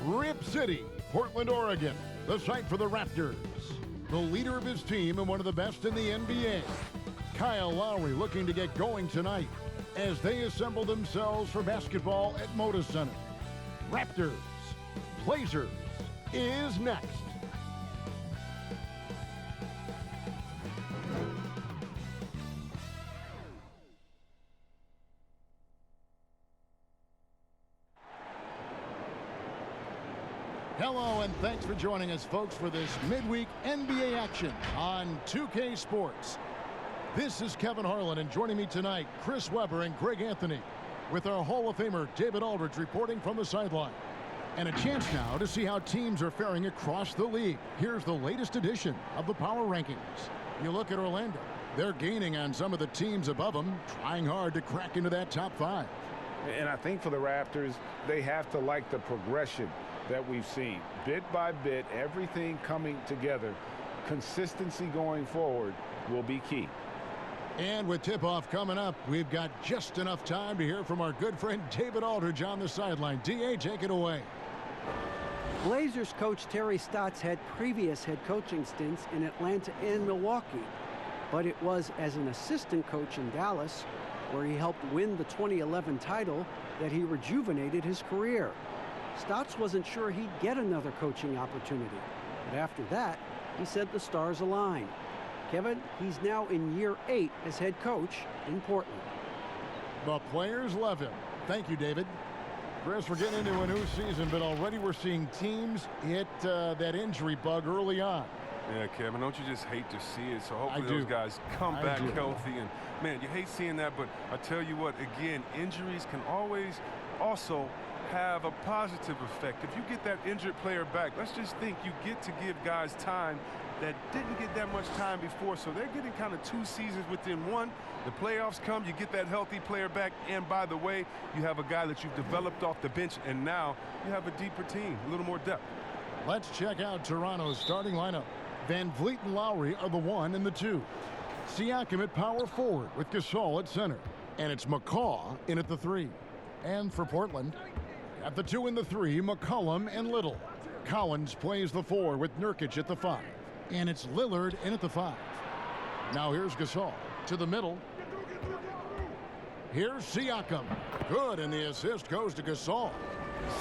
Rip City, Portland, Oregon, the site for the Raptors. The leader of his team and one of the best in the NBA, Kyle Lowry, looking to get going tonight as they assemble themselves for basketball at Moda Center. Raptors, Blazers is next. Hello, and thanks for joining us, folks, for this midweek NBA action on 2K Sports. This is Kevin Harlan, and joining me tonight, Chris Webber and Greg Anthony, with our Hall of Famer David Aldridge reporting from the sideline. And a chance now to see how teams are faring across the league. Here's the latest edition of the Power Rankings. You look at Orlando. They're gaining on some of the teams above them, trying hard to crack into that top five. And I think for the Raptors, they have to like the progression that we've seen. Bit by bit, everything coming together. Consistency going forward will be key. And with tip-off coming up, we've got just enough time to hear from our good friend David Aldridge on the sideline. D.A., take it away. Blazers coach Terry Stotts had previous head coaching stints in Atlanta and Milwaukee, but it was as an assistant coach in Dallas, where he helped win the 2011 title, that he rejuvenated his career. Stotts wasn't sure he'd get another coaching opportunity, but after that, he said the stars aligned. Kevin, he's now in year 8 as head coach in Portland. The players love him. Thank you, David. Chris, we're getting into a new season, but already we're seeing teams hit that injury bug early on. Yeah, Kevin, don't you just hate to see it? So hopefully those guys come back healthy. And, man, you hate seeing that, but I tell you what, again, injuries can always also have a positive effect. If you get that injured player back, let's just think you get to give guys time that didn't get that much time before. So they're getting kind of 2 seasons within one. The playoffs come, you get that healthy player back, and by the way, you have a guy that you've developed off the bench, and now you have a deeper team, a little more depth. Let's check out Toronto's starting lineup. Van Vliet and Lowry are the 1 and the 2. Siakam at power forward with Gasol at center. And it's McCaw in at the 3. And for Portland, at the 2 and the 3, McCollum and Little. Collins plays the 4 with Nurkic at the 5. And it's Lillard in at the 5. Now here's Gasol to the middle. Here's Siakam. Good, and the assist goes to Gasol.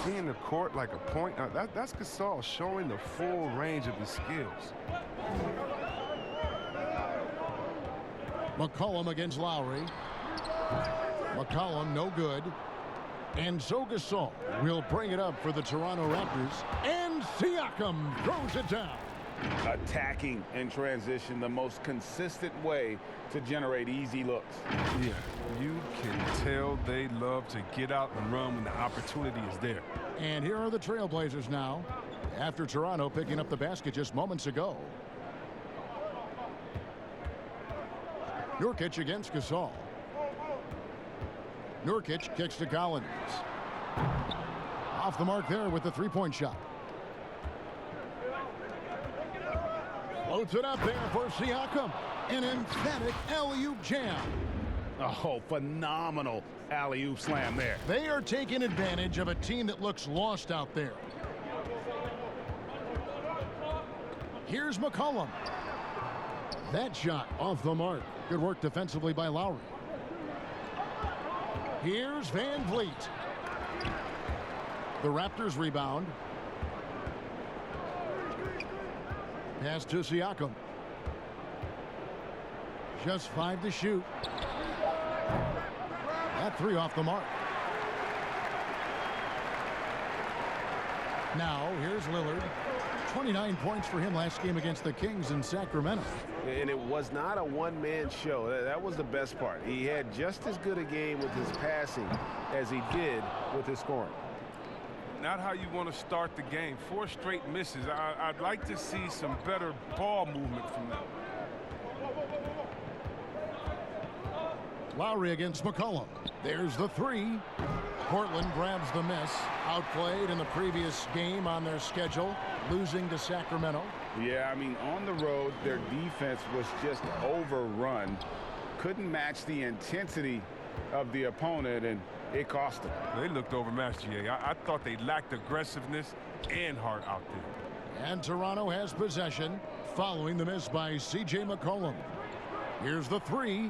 Seeing the court like a point, that's Gasol showing the full range of his skills. McCollum against Lowry. McCollum no good. And so Gasol will bring it up for the Toronto Raptors. And Siakam throws it down. Attacking in transition, the most consistent way to generate easy looks. Yeah, you can tell they love to get out and run when the opportunity is there. And here are the Trailblazers now, after Toronto picking up the basket just moments ago. Nurkic against Gasol. Nurkic kicks to Collins. Off the mark there with the three-point shot. Floats it up there for Siakam. An emphatic alley-oop jam. Oh, phenomenal alley-oop slam there. They are taking advantage of a team that looks lost out there. Here's McCollum. That shot off the mark. Good work defensively by Lowry. Here's Van Vliet. The Raptors rebound. Pass to Siakam. Just 5 to shoot. That 3 off the mark. Now, here's Lillard. 29 points for him last game against the Kings in Sacramento. And it was not a one-man show. That was the best part. He had just as good a game with his passing as he did with his scoring. Not how you want to start the game. 4 straight misses. I'd like to see some better ball movement from them. Lowry against McCollum. There's the 3. Portland grabs the miss. Outplayed in the previous game on their schedule, losing to Sacramento. Yeah, I mean, on the road, their defense was just overrun. Couldn't match the intensity of the opponent, and it cost them. They looked overmatched, GA. I thought they lacked aggressiveness and heart out there. And Toronto has possession following the miss by C.J. McCollum. Here's the three.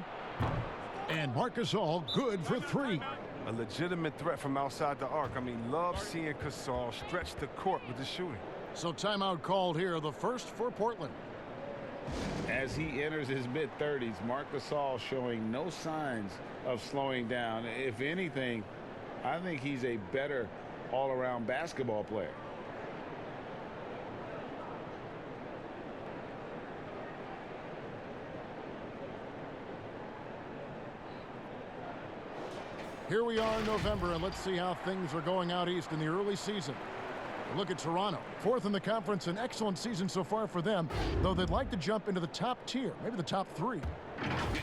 And Marc Gasol good for three. A legitimate threat from outside the arc. I mean, love seeing Gasol stretch the court with his shooting. So timeout called here, the first for Portland. As he enters his mid-30s, Marc Gasol showing no signs of slowing down. If anything, I think he's a better all-around basketball player. Here we are in November, and let's see how things are going out east in the early season. Look at Toronto, fourth in the conference, an excellent season so far for them, though they'd like to jump into the top tier, maybe the top three.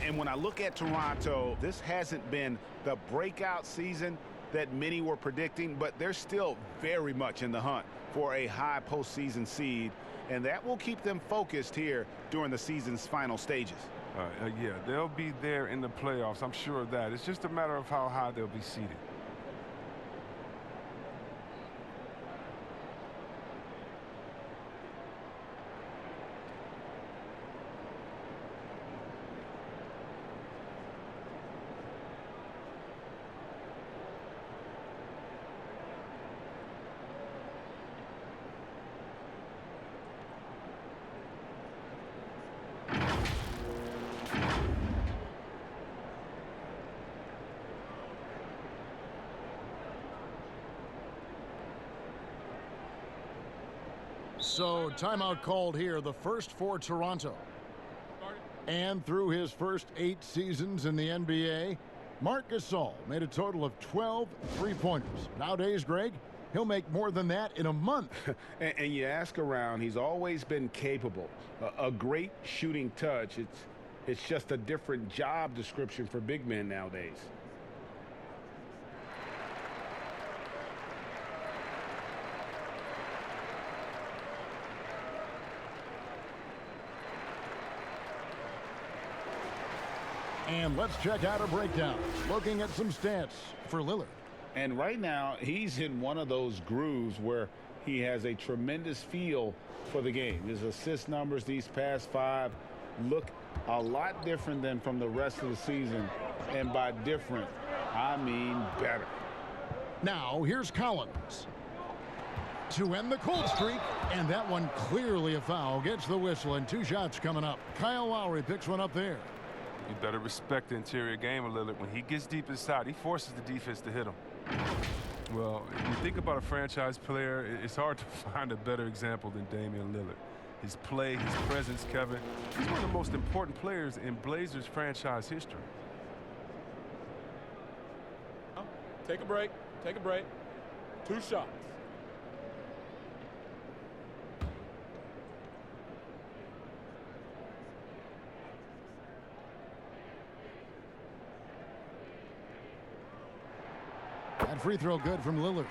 And when I look at Toronto, this hasn't been the breakout season that many were predicting, but they're still very much in the hunt for a high postseason seed, and that will keep them focused here during the season's final stages. Yeah, they'll be there in the playoffs. I'm sure of that. It's just a matter of how high they'll be seated. So timeout called here, the first for Toronto. And through his first 8 seasons in the NBA, Marc Gasol made a total of 12 three-pointers. Nowadays, Greg, he'll make more than that in a month. and you ask around, he's always been capable. A great shooting touch. It's just a different job description for big men nowadays. And let's check out a breakdown. Looking at some stats for Lillard. And right now, he's in one of those grooves where he has a tremendous feel for the game. His assist numbers these past 5 look a lot different than from the rest of the season. And by different, I mean better. Now, here's Collins to end the cold streak. And that one clearly a foul. Gets the whistle, and 2 shots coming up. Kyle Lowry picks one up there. You better respect the interior game a little. When he gets deep inside, he forces the defense to hit him. Well, if you think about a franchise player, it's hard to find a better example than Damian Lillard. His play, his presence, Kevin. He's one of the most important players in Blazers franchise history. Take a break. Take a break. 2 shots. That free throw good from Lillard.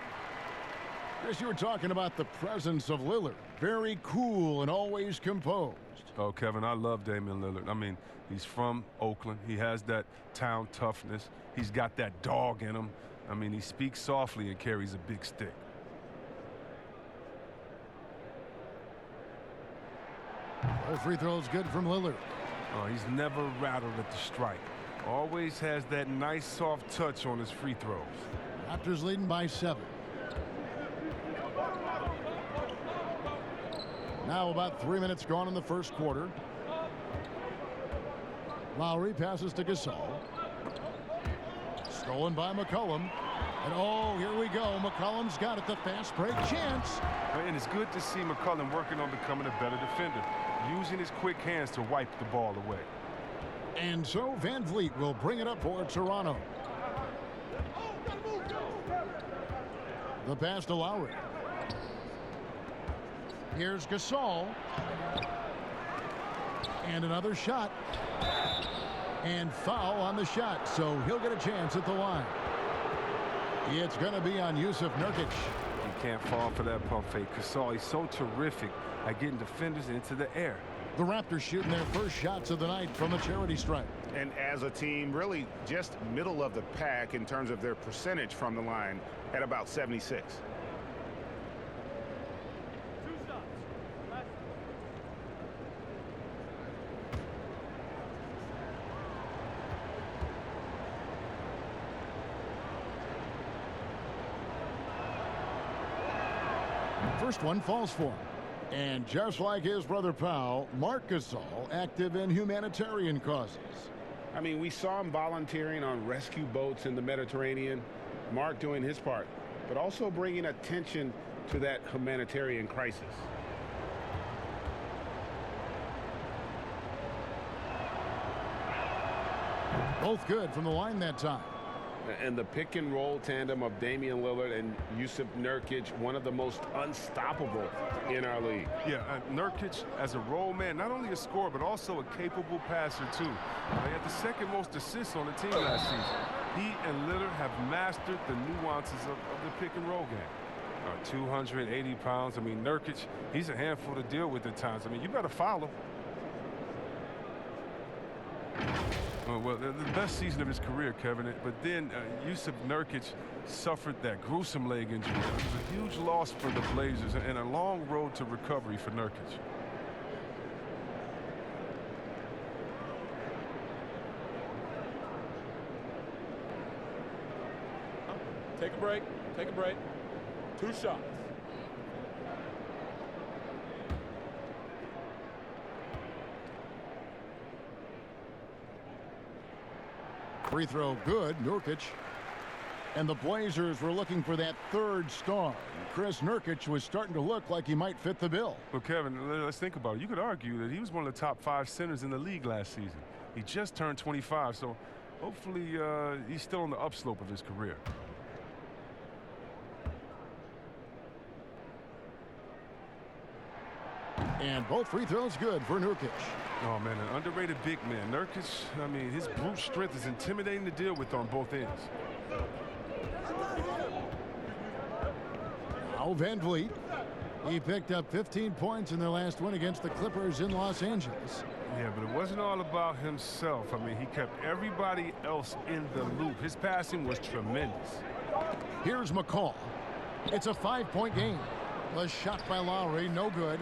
Chris, you were talking about the presence of Lillard. Very cool and always composed. Oh, Kevin, I love Damian Lillard. I mean, he's from Oakland. He has that town toughness. He's got that dog in him. I mean, he speaks softly and carries a big stick. Those free throws good from Lillard. Oh, he's never rattled at the strike. Always has that nice soft touch on his free throws. Raptors leading by 7. Now about 3 minutes gone in the first quarter. Lowry passes to Gasol. Stolen by McCollum. And oh, here we go. McCollum's got it. The fast break chance. And it's good to see McCollum working on becoming a better defender, using his quick hands to wipe the ball away. And so Van Vliet will bring it up for Toronto. The pass to Lowry. Here's Gasol. And another shot. And foul on the shot, so he'll get a chance at the line. It's going to be on Yusuf Nurkic. You can't fall for that pump fake. Gasol, he's so terrific at getting defenders into the air. The Raptors shooting their first shots of the night from the charity stripe. And as a team, really just middle of the pack in terms of their percentage from the line at about 76. First one falls for him. And just like his brother Powell, Marc Gasol active in humanitarian causes. I mean, we saw him volunteering on rescue boats in the Mediterranean. Marc doing his part, but also bringing attention to that humanitarian crisis. Both good from the line that time. And the pick and roll tandem of Damian Lillard and Jusuf Nurkic, one of the most unstoppable in our league. Yeah, Nurkic as a role man, not only a scorer, but also a capable passer too. He had the second most assists on the team last season. He and Lillard have mastered the nuances of the pick and roll game. 280 pounds. I mean, Nurkic, he's a handful to deal with at times. I mean, you better follow. Well, the best season of his career, Kevin. But then Jusuf Nurkic suffered that gruesome leg injury. It was a huge loss for the Blazers and a long road to recovery for Nurkic. Take a break. Take a break. 2 shots. Free throw good, Nurkic. And the Blazers were looking for that third star. Chris Nurkic was starting to look like he might fit the bill. Well, Kevin, let's think about it. You could argue that he was one of the top 5 centers in the league last season. He just turned 25, so hopefully he's still on the upslope of his career. And both free throws good for Nurkic. Oh, man, an underrated big man. Nurkic, I mean, his brute strength is intimidating to deal with on both ends. Now Van Vliet. He picked up 15 points in their last win against the Clippers in Los Angeles. Yeah, but it wasn't all about himself. I mean, he kept everybody else in the loop. His passing was tremendous. Here's McCall. It's a 5-point game. A shot by Lowry, no good.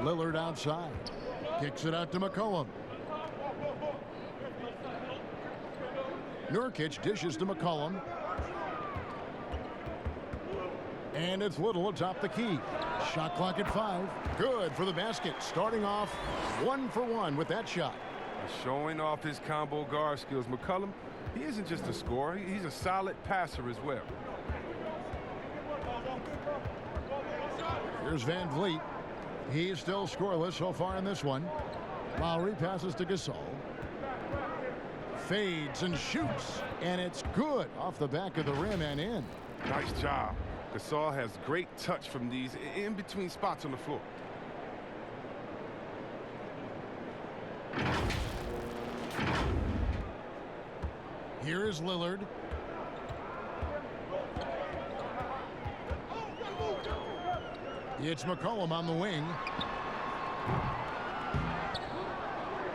Lillard outside. Kicks it out to McCollum. Nurkic dishes to McCollum. And it's Little atop the key. Shot clock at 5. Good for the basket. Starting off 1 for 1 with that shot. Showing off his combo guard skills. McCollum, he isn't just a scorer. He's a solid passer as well. Here's Van Vliet. He's still scoreless so far in this one. Lowry passes to Gasol. Fades and shoots. And it's good off the back of the rim and in. Nice job. Gasol has great touch from these in between spots on the floor. Here is Lillard. It's McCollum on the wing.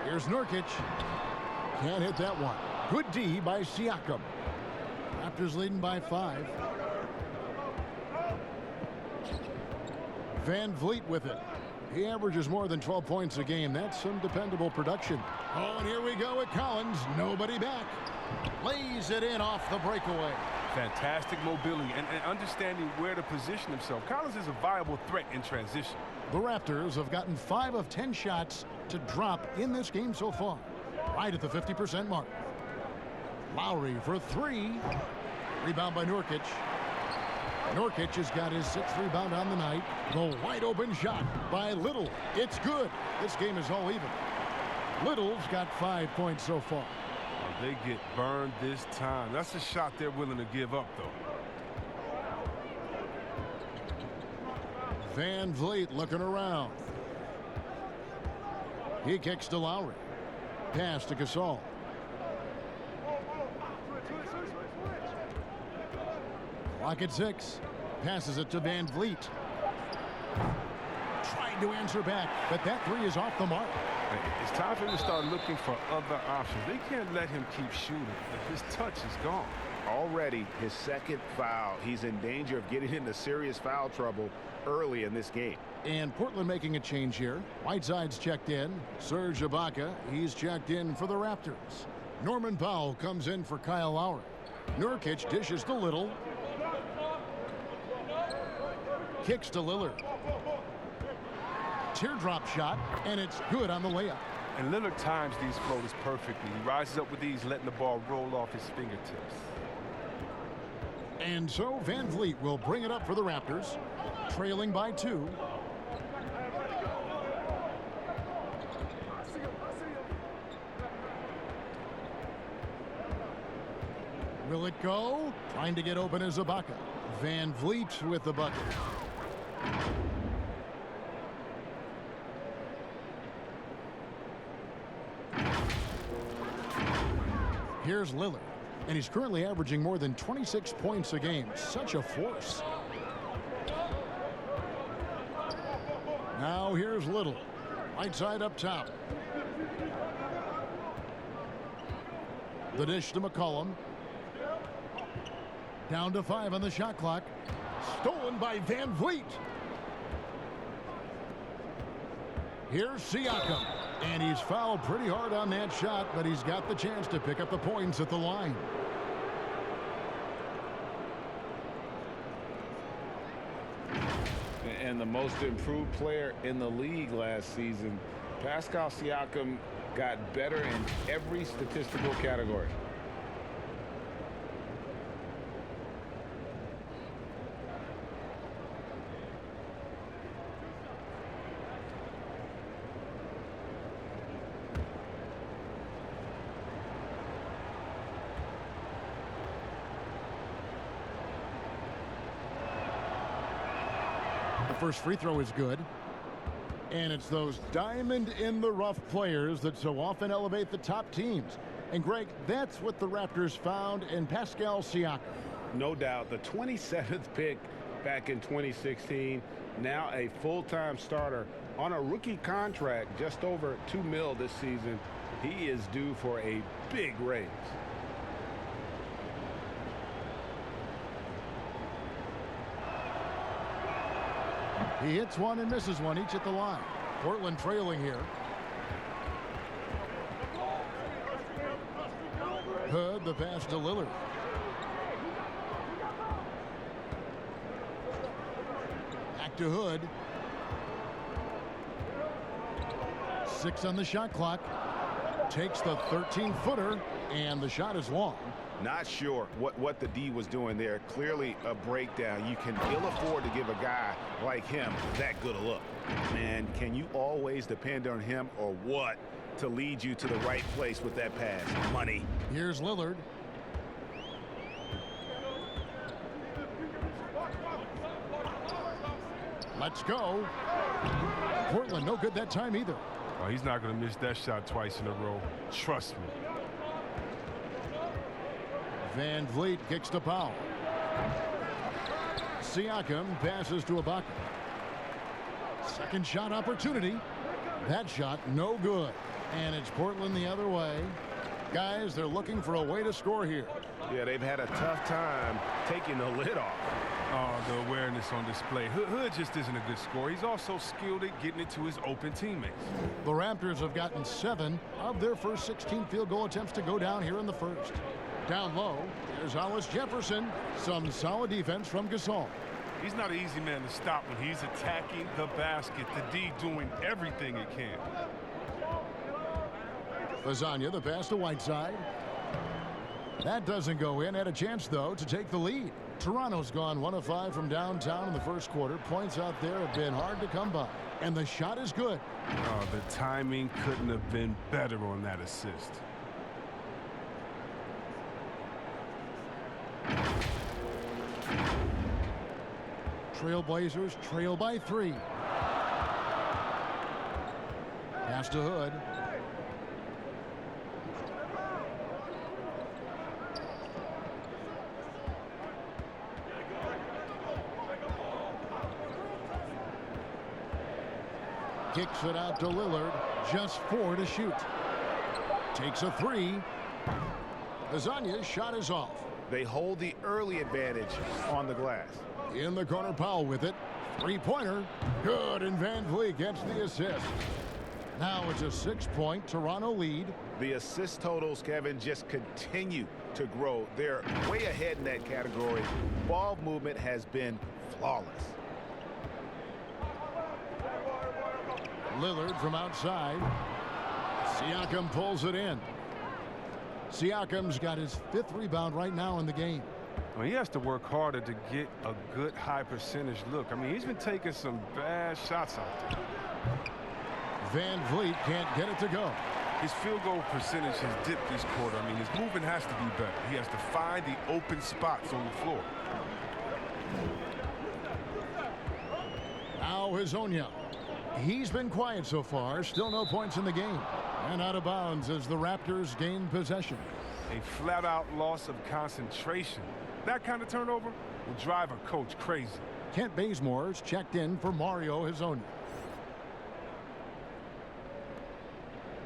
Here's Nurkic. Can't hit that one. Good D by Siakam. Raptors leading by 5. Van Vliet with it. He averages more than 12 points a game. That's some dependable production. Oh, and here we go with Collins. Nobody back. Lays it in off the breakaway. Fantastic mobility and understanding where to position himself. Collins is a viable threat in transition. The Raptors have gotten 5 of 10 shots to drop in this game so far. Right at the 50% mark. Lowry for 3. Rebound by Nurkic. Nurkic has got his 6th rebound on the night. The wide open shot by Little. It's good. This game is all even. Little's got 5 points so far. They get burned this time. That's a shot they're willing to give up, though. Van Vliet looking around. He kicks to Lowry. Pass to Gasol. Clock at 6. Passes it to Van Vliet. Trying to answer back, but that three is off the mark. It's time for him to start looking for other options. They can't let him keep shooting. His touch is gone. Already his second foul. He's in danger of getting into serious foul trouble early in this game. And Portland making a change here. Whiteside's checked in. Serge Ibaka, he's checked in for the Raptors. Norman Powell comes in for Kyle Lowry. Nurkic dishes to Little. Kicks to Lillard. Teardrop shot, and it's good on the layup. And Lillard times these floaters perfectly. He rises up with these, letting the ball roll off his fingertips. And so Van Vliet will bring it up for the Raptors, trailing by 2. Will it go? Trying to get open is Ibaka. Van Vliet with the bucket. Here's Lillard, and he's currently averaging more than 26 points a game. Such a force. Now here's Little. Right side up top. The dish to McCollum. Down to 5 on the shot clock. Stolen by Van Vliet. Here's Siakam. And he's fouled pretty hard on that shot, but he's got the chance to pick up the points at the line. And the most improved player in the league last season, Pascal Siakam, got better in every statistical category. First free throw is good. And it's those diamond-in-the-rough players that so often elevate the top teams. And, Greg, that's what the Raptors found in Pascal Siakam. No doubt. The 27th pick back in 2016. Now a full-time starter on a rookie contract, just over $2 million this season. He is due for a big raise. He hits one and misses one, each at the line. Portland trailing here. Hood, the pass to Lillard. Back to Hood. 6 on the shot clock. Takes the 13-footer, and the shot is long. Not sure what the D was doing there. Clearly a breakdown. You can ill afford to give a guy like him that good a look. Man, can you always depend on him or what to lead you to the right place with that pass? Money. Here's Lillard. Let's go. Portland, no good that time either. Oh, he's not going to miss that shot twice in a row. Trust me. Van Vliet kicks to Powell. Siakam passes to Ibaka. Second shot opportunity. That shot no good. And it's Portland the other way. Guys, they're looking for a way to score here. Yeah, they've had a tough time taking the lid off. Oh, the awareness on display. Hood just isn't a good scorer. He's also skilled at getting it to his open teammates. The Raptors have gotten 7 of their first 16 field goal attempts to go down here in the first. Down low, there's Hollis Jefferson. Some solid defense from Gasol. He's not an easy man to stop when he's attacking the basket. The D doing everything it can. Lasagna, the pass to Whiteside. That doesn't go in. Had a chance, though, to take the lead. Toronto's gone 1 of 5 from downtown in the first quarter. Points out there have been hard to come by. And the shot is good. Oh, the timing couldn't have been better on that assist. Trailblazers trail by 3. Pass to Hood. Kicks it out to Lillard. Just 4 to shoot. Takes a 3. Azanya's shot is off. They hold the early advantage on the glass. In the corner, Powell with it. 3-pointer. Good, and Van Vliet gets the assist. Now it's a 6-point Toronto lead. The assist totals, Kevin, just continue to grow. They're way ahead in that category. Ball movement has been flawless. Lillard from outside. Siakam pulls it in. Siakam's got his 5th rebound right now in the game. Well, he has to work harder to get a good high percentage look. I mean, he's been taking some bad shots out there. Van Vliet can't get it to go. His field goal percentage has dipped this quarter. I mean, his movement has to be better. He has to find the open spots on the floor. Now Hazonia. He's been quiet so far. Still no points in the game. And out of bounds as the Raptors gain possession. A flat-out loss of concentration. That kind of turnover will drive a coach crazy. Kent Bazemore's checked in for Mario Hazonia.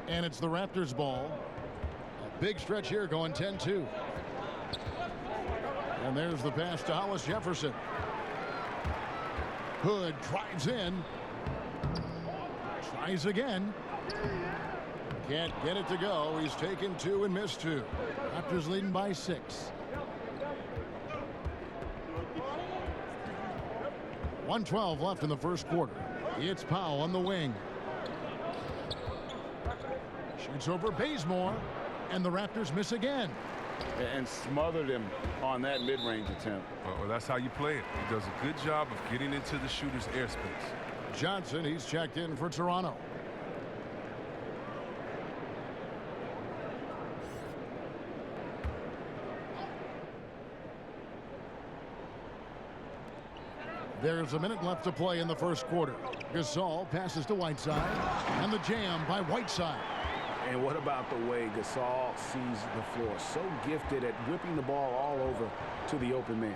And it's the Raptors ball. A big stretch here going 10-2. And there's the pass to Hollis Jefferson. Hood drives in. Tries again. Can't get it to go. He's taken 2 and missed 2. Raptors leading by 6. 1:12 left in the first quarter. It's Powell on the wing. Shoots over Bazemore, and the Raptors miss again. And smothered him on that mid-range attempt. Well, that's how you play it. He does a good job of getting into the shooter's airspace. Johnson, he's checked in for Toronto. There's a minute left to play in the first quarter. Gasol passes to Whiteside, and the jam by Whiteside. And what about the way Gasol sees the floor? So gifted at whipping the ball all over to the open man.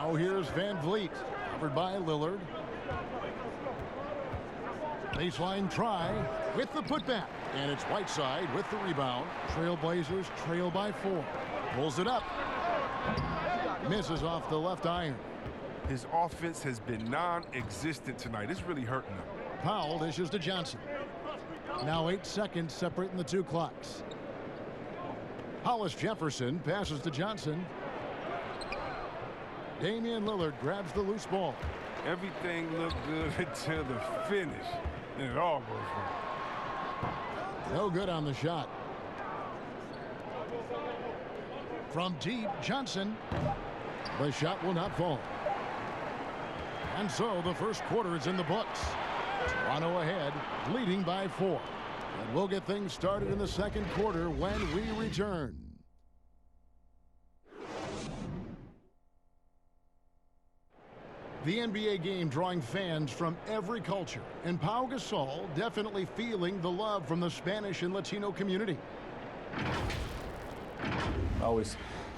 Now here's Van Vliet, covered by Lillard. Baseline try with the putback. And it's Whiteside with the rebound. Trailblazers trail by 4. Pulls it up. Misses off the left iron. His offense has been non-existent tonight. It's really hurting him. Powell dishes to Johnson. Now 8 seconds separating the 2 clocks. Hollis Jefferson passes to Johnson. Damian Lillard grabs the loose ball. Everything looked good until the finish. And it all goes wrong. No good on the shot. From deep, Johnson. The shot will not fall. And so the first quarter is in the books. Toronto ahead, leading by 4. And we'll get things started in the second quarter when we return. The NBA game drawing fans from every culture. And Pau Gasol definitely feeling the love from the Spanish and Latino community. I always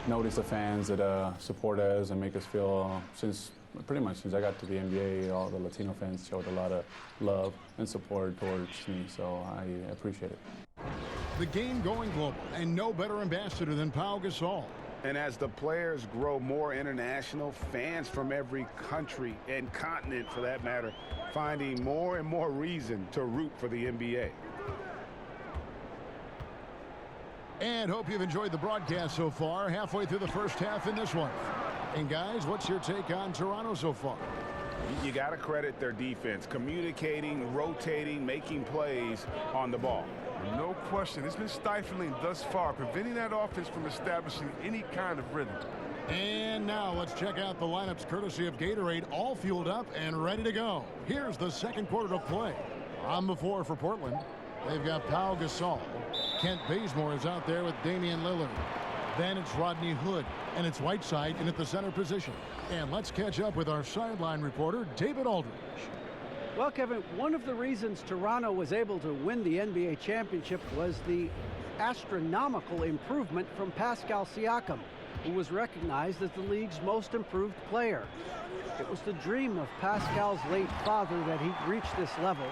notice the fans that support us and make us feel, pretty much since I got to the NBA, all the Latino fans showed a lot of love and support towards me, so I appreciate it. The game going global, and no better ambassador than Pau Gasol. And as the players grow more international, fans from every country and continent, for that matter, finding more and more reason to root for the NBA. And hope you've enjoyed the broadcast so far, halfway through the first half in this one. And guys, what's your take on Toronto so far? You got to credit their defense, communicating, rotating, making plays on the ball. No question. It's been stifling thus far, preventing that offense from establishing any kind of rhythm. And now let's check out the lineups courtesy of Gatorade, all fueled up and ready to go. Here's the second quarter of play. On the floor for Portland, they've got Pau Gasol. Kent Bazemore is out there with Damian Lillard. Then it's Rodney Hood, and it's Whiteside in at the center position. And let's catch up with our sideline reporter, David Aldridge. Well, Kevin, one of the reasons Toronto was able to win the NBA championship was the astronomical improvement from Pascal Siakam. who was recognized as the league's most improved player. It was the dream of Pascal's late father that he'd reach this level,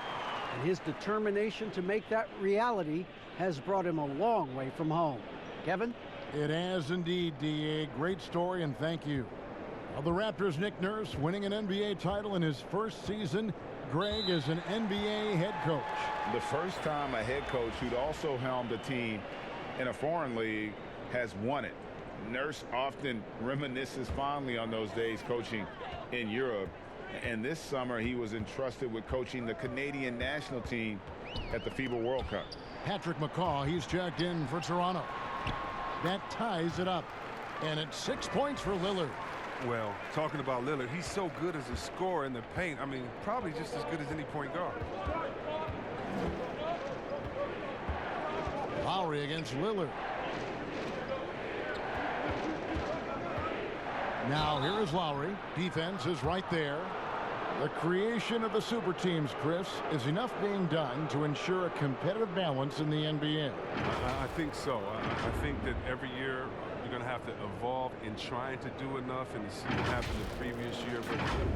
and his determination to make that reality has brought him a long way from home. Kevin? It has indeed, D.A. Great story, and thank you. Well, the Raptors' Nick Nurse winning an NBA title in his first season. Greg is an NBA head coach. The first time a head coach who'd also helmed a team in a foreign league has won it. Nurse often reminisces fondly on those days coaching in Europe. And this summer, he was entrusted with coaching the Canadian national team at the FIBA World Cup. Patrick McCaw, he's checked in for Toronto. That ties it up. And it's 6 points for Lillard. Well, talking about Lillard, he's so good as a scorer in the paint. I mean, probably just as good as any point guard. Lowry against Lillard. Now here is Lowry. Defense is right there. The creation of the super teams, Chris, is enough being done to ensure a competitive balance in the NBA. I think so. I think that every year you're going to have to evolve in trying to do enough, and to see what happened the previous year.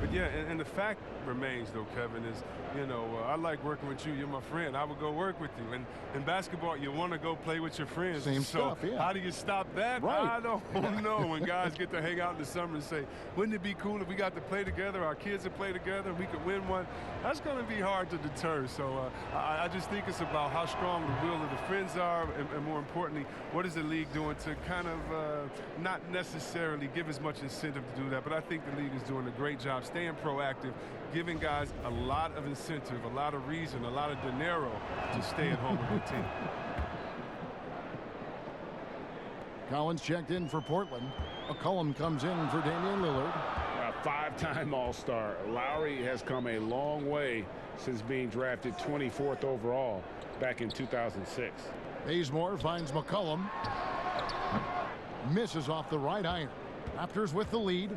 But yeah, and the fact remains, though, Kevin, is, you know, I like working with you. You're my friend. I would go work with you. And in basketball, you want to go play with your friends. Same stuff, yeah. How do you stop that? Right. I don't know. When guys get to hang out in the summer and say, wouldn't it be cool if we got to play together, our kids would play together, and we could win one? That's going to be hard to deter. So I just think it's about how strong the will of the friends are, and more importantly, what is the league doing to kind of not necessarily give as much incentive to do that. But I think the league is doing a great job staying proactive, giving guys a lot of incentive, a lot of reason, a lot of dinero to stay at home with the team. Collins checked in for Portland. McCollum comes in for Damian Lillard. A five-time All-Star. Lowry has come a long way since being drafted 24th overall back in 2006. Bazemore finds McCollum. Misses off the right iron. Raptors with the lead.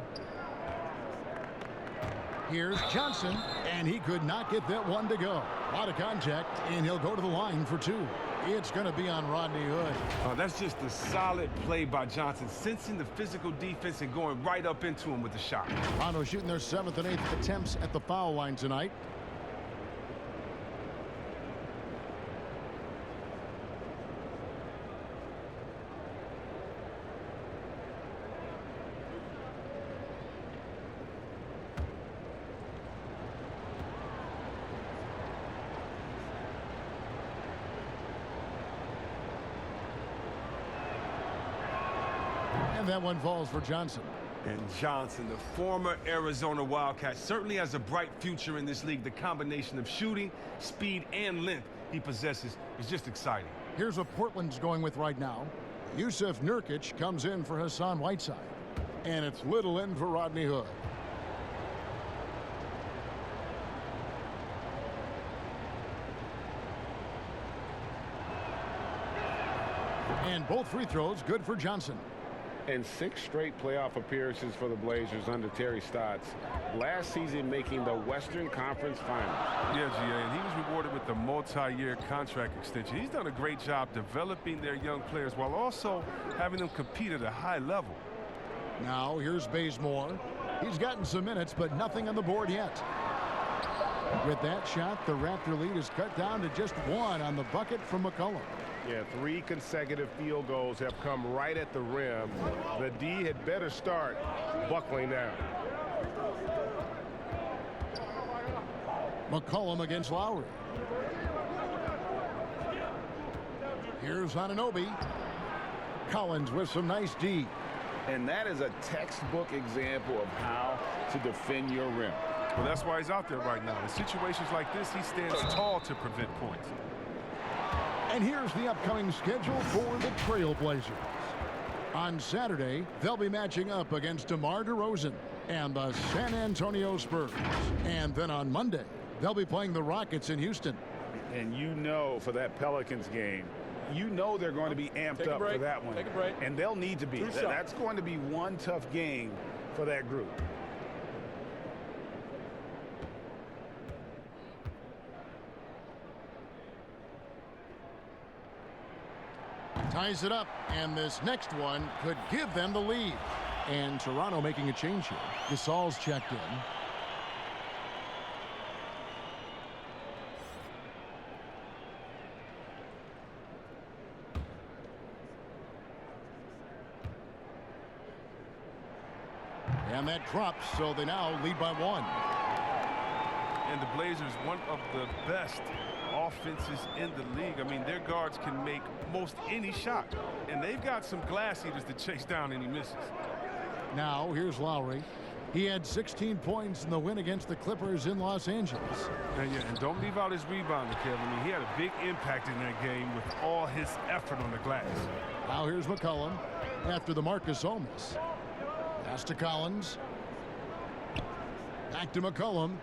Here's Johnson, and he could not get that one to go. A lot of contact, and he'll go to the line for two. It's going to be on Rodney Hood. That's just a solid play by Johnson, sensing the physical defense and going right up into him with the shot. Toronto shooting their 7th and 8th attempts at the foul line tonight. And that one falls for Johnson. And Johnson, the former Arizona Wildcat, certainly has a bright future in this league. The combination of shooting, speed, and length he possesses is just exciting. Here's what Portland's going with right now. Yusuf Nurkic comes in for Hassan Whiteside. And it's little in for Rodney Hood. And both free throws good for Johnson. And 6 straight playoff appearances for the Blazers under Terry Stotts. Last season making the Western Conference Finals. Yeah, GA, and he was rewarded with a multi-year contract extension. He's done a great job developing their young players while also having them compete at a high level. Now here's Bazemore. He's gotten some minutes, but nothing on the board yet. With that shot, the Raptor lead is cut down to just 1 on the bucket from McCollum. Yeah, 3 consecutive field goals have come right at the rim. The D had better start buckling down. McCollum against Lowry. Here's Anunoby. Collins with some nice D. And that is a textbook example of how to defend your rim. Well, that's why he's out there right now. In situations like this, he stands tall to prevent points. And here's the upcoming schedule for the Trailblazers. On Saturday, they'll be matching up against DeMar DeRozan and the San Antonio Spurs. And then on Monday, they'll be playing the Rockets in Houston. And you know, for that Pelicans game, you know they're going to be amped up for that one. Take a break. And they'll need to be. That's going to be one tough game for that group. ties it up, and this next one could give them the lead. And Toronto making a change here. Gasol's checked in. And that drops, so they now lead by 1. And the Blazers, one of the best offenses in the league. I mean, their guards can make most any shot, and they've got some glass eaters to chase down any misses. Now here's Lowry. He had 16 points in the win against the Clippers in Los Angeles. And don't leave out his rebounding, Kevin. I mean, he had a big impact in that game with all his effort on the glass. Now here's McCollum after the Marcus Holmes. Pass to Collins. Back to McCollum.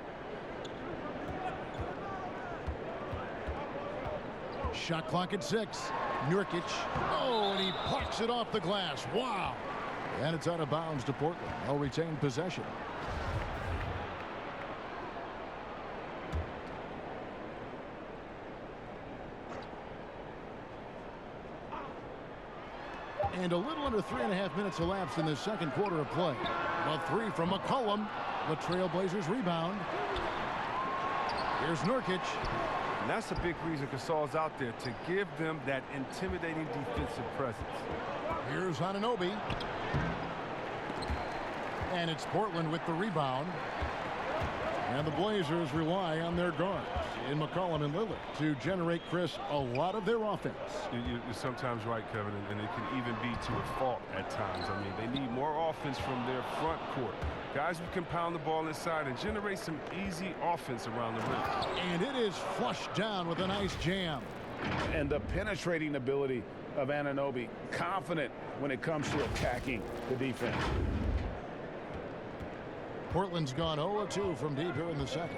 Shot clock at 6. Nurkic. Oh, and he plucks it off the glass. Wow. And it's out of bounds to Portland. They'll retain possession. And a little under 3.5 minutes elapsed in the second quarter of play. A 3 from McCollum. The Trailblazers rebound. Here's Nurkic. And that's a big reason Gasol's out there, to give them that intimidating defensive presence. Here's Anunoby. And it's Portland with the rebound. And the Blazers rely on their guards in McCollum and Lillard to generate, Chris, a lot of their offense. You're sometimes right, Kevin, and it can even be to a fault at times. I mean, they need more offense from their front court. Guys who can pound the ball inside and generate some easy offense around the rim. And it is flushed down with a nice jam. And the penetrating ability of Anunoby, confident when it comes to attacking the defense. Portland's gone 0-2 from deep here in the second.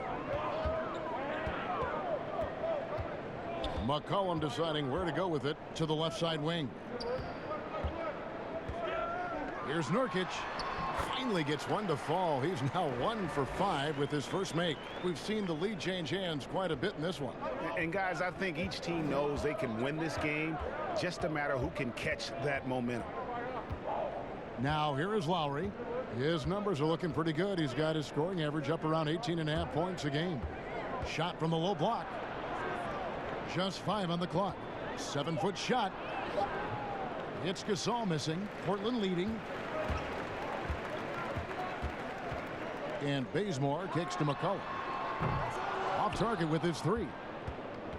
McCollum deciding where to go with it to the left side wing. Here's Nurkic. Finally gets one to fall. He's now 1 for 5 with his first make. We've seen the lead change hands quite a bit in this one. And guys, I think each team knows they can win this game. Just a matter who can catch that momentum. Now here is Lowry. His numbers are looking pretty good. He's got his scoring average up around 18.5 points a game. Shot from the low block. Just 5 on the clock. 7-foot shot. It's Gasol missing. Portland leading. And Bazemore kicks to McCollum. Off target with his 3.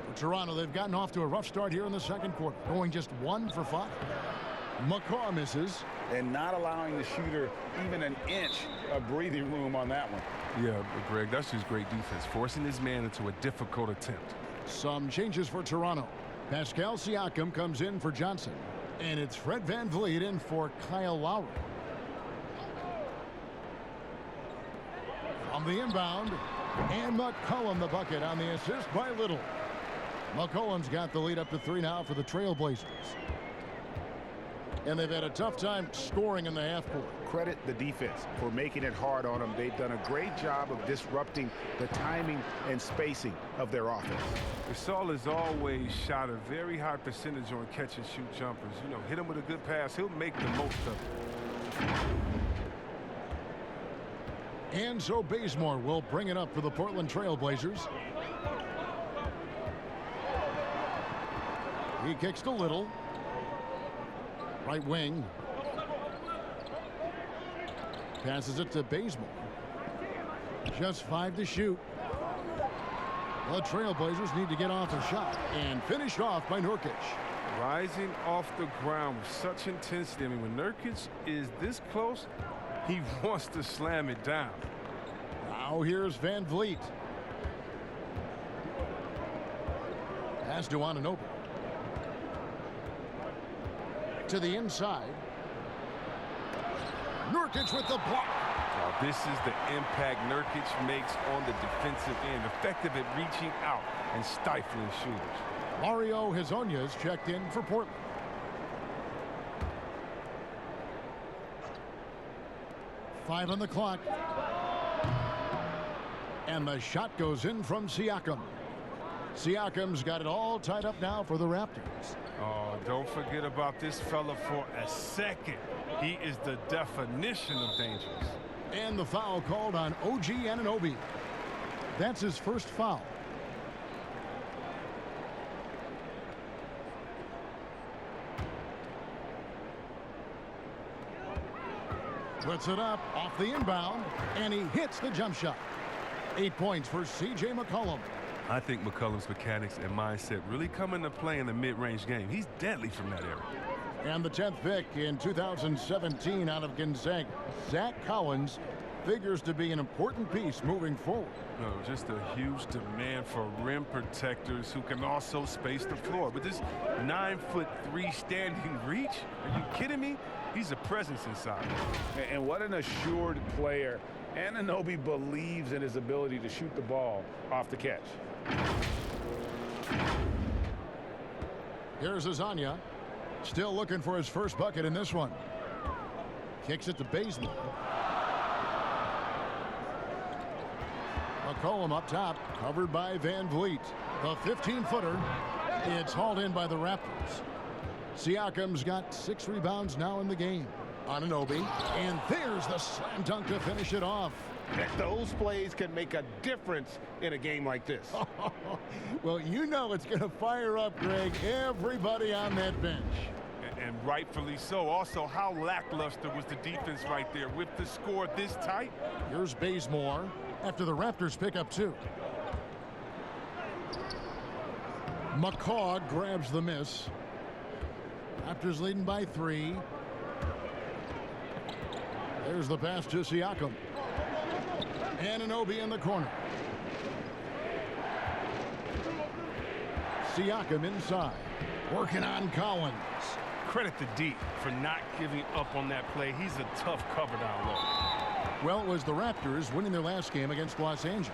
For Toronto, they've gotten off to a rough start here in the second quarter, going just 1 for 5. McCaw misses. And not allowing the shooter even an inch of breathing room on that one. Yeah, but Greg, that's just great defense, forcing his man into a difficult attempt. Some changes for Toronto. Pascal Siakam comes in for Johnson. And it's Fred VanVleet in for Kyle Lowry. From the inbound, and McCollum the bucket on the assist by Little. McCollum's got the lead up to 3 now for the Trailblazers. And they've had a tough time scoring in the half court. Credit the defense for making it hard on them. They've done a great job of disrupting the timing and spacing of their offense. Gasol has always shot a very high percentage on catch and shoot jumpers. You know, hit him with a good pass, he'll make the most of it. And so Bazemore will bring it up for the Portland Trailblazers. He kicks to Little. Right wing. Passes it to Bazemore. Just 5 to shoot. The Trailblazers need to get off a shot and finish off by Nurkic. Rising off the ground with such intensity. I mean, when Nurkic is this close, he wants to slam it down. Now here's VanVleet. Pass to Anunoby. To the inside. Nurkic with the block. Now, this is the impact Nurkic makes on the defensive end. Effective at reaching out and stifling shooters. Mario Hezonja's checked in for Portland. Five on the clock. And the shot goes in from Siakam. Siakam's got it all tied up now for the Raptors. Oh, don't forget about this fella for a second. He is the definition of dangerous. And the foul called on OG Anunoby. That's his first foul. Puts it up off the inbound, and he hits the jump shot. 8 points for C.J. McCollum. I think McCollum's mechanics and mindset really come into play in the mid-range game. He's deadly from that area. And the 10th pick in 2017 out of Gonzaga, Zach Collins, figures to be an important piece moving forward. No, just a huge demand for rim protectors who can also space the floor. But this 9'3" standing reach, are you kidding me? He's a presence inside. And what an assured player. Anunoby believes in his ability to shoot the ball off the catch. Here's Azania, still looking for his first bucket in this one. Kicks it to Bazemore. McCollum up top, covered by Van Vliet. The 15-footer. It's hauled in by the Raptors. Siakam's got 6 rebounds now in the game. Anunoby, and there's the slam dunk to finish it off. Those plays can make a difference in a game like this. Well, you know it's going to fire up, Greg, everybody on that bench. And rightfully so. Also, how lackluster was the defense right there with the score this tight? Here's Bazemore after the Raptors pick up 2. McCaw grabs the miss. Raptors leading by 3. There's the pass to Siakam. Anunoby in the corner. Siakam inside. Working on Collins. Credit to D for not giving up on that play. He's a tough cover down low. Well, it was the Raptors winning their last game against Los Angeles.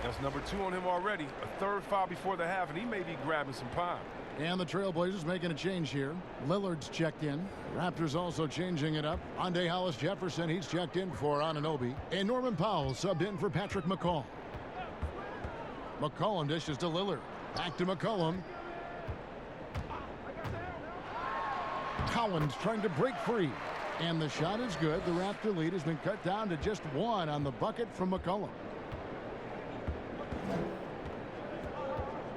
That's number 2 on him already. A 3rd foul before the half, and he may be grabbing some pine. And the Trailblazers making a change here. Lillard's checked in. Raptors also changing it up. Ande Hollis-Jefferson, he's checked in for Anunoby. And Norman Powell subbed in for Patrick McCall. McCollum dishes to Lillard. Back to McCollum. Collins trying to break free. And the shot is good. The Raptor lead has been cut down to just 1 on the bucket from McCollum.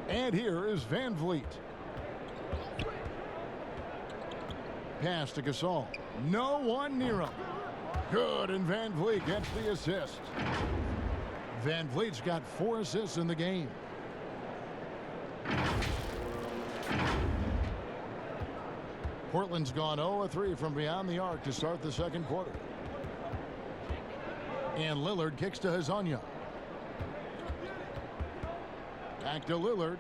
And here is Van Vliet. Pass to Gasol. No one near him. Good, and Van Vliet gets the assist. Van Vliet's got 4 assists in the game. Portland's gone 0-3 from beyond the arc to start the second quarter. And Lillard kicks to Hazanya. Back to Lillard.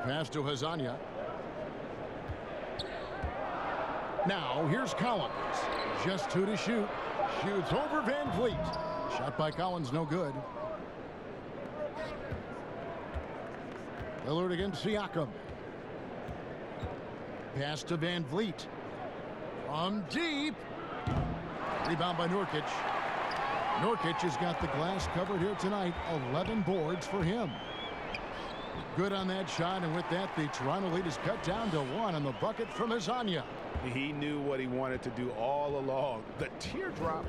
Pass to Hazanya. Now here's Collins. Just 2 to shoot. Shoots over Van Vliet. Shot by Collins, no good. Lillard against Siakam. Pass to Van Vliet. From deep. Rebound by Nurkic. Nurkic has got the glass covered here tonight. 11 boards for him. Good on that shot, and with that, the Toronto lead is cut down to 1 on the bucket from Azania. He knew what he wanted to do all along. The teardrop.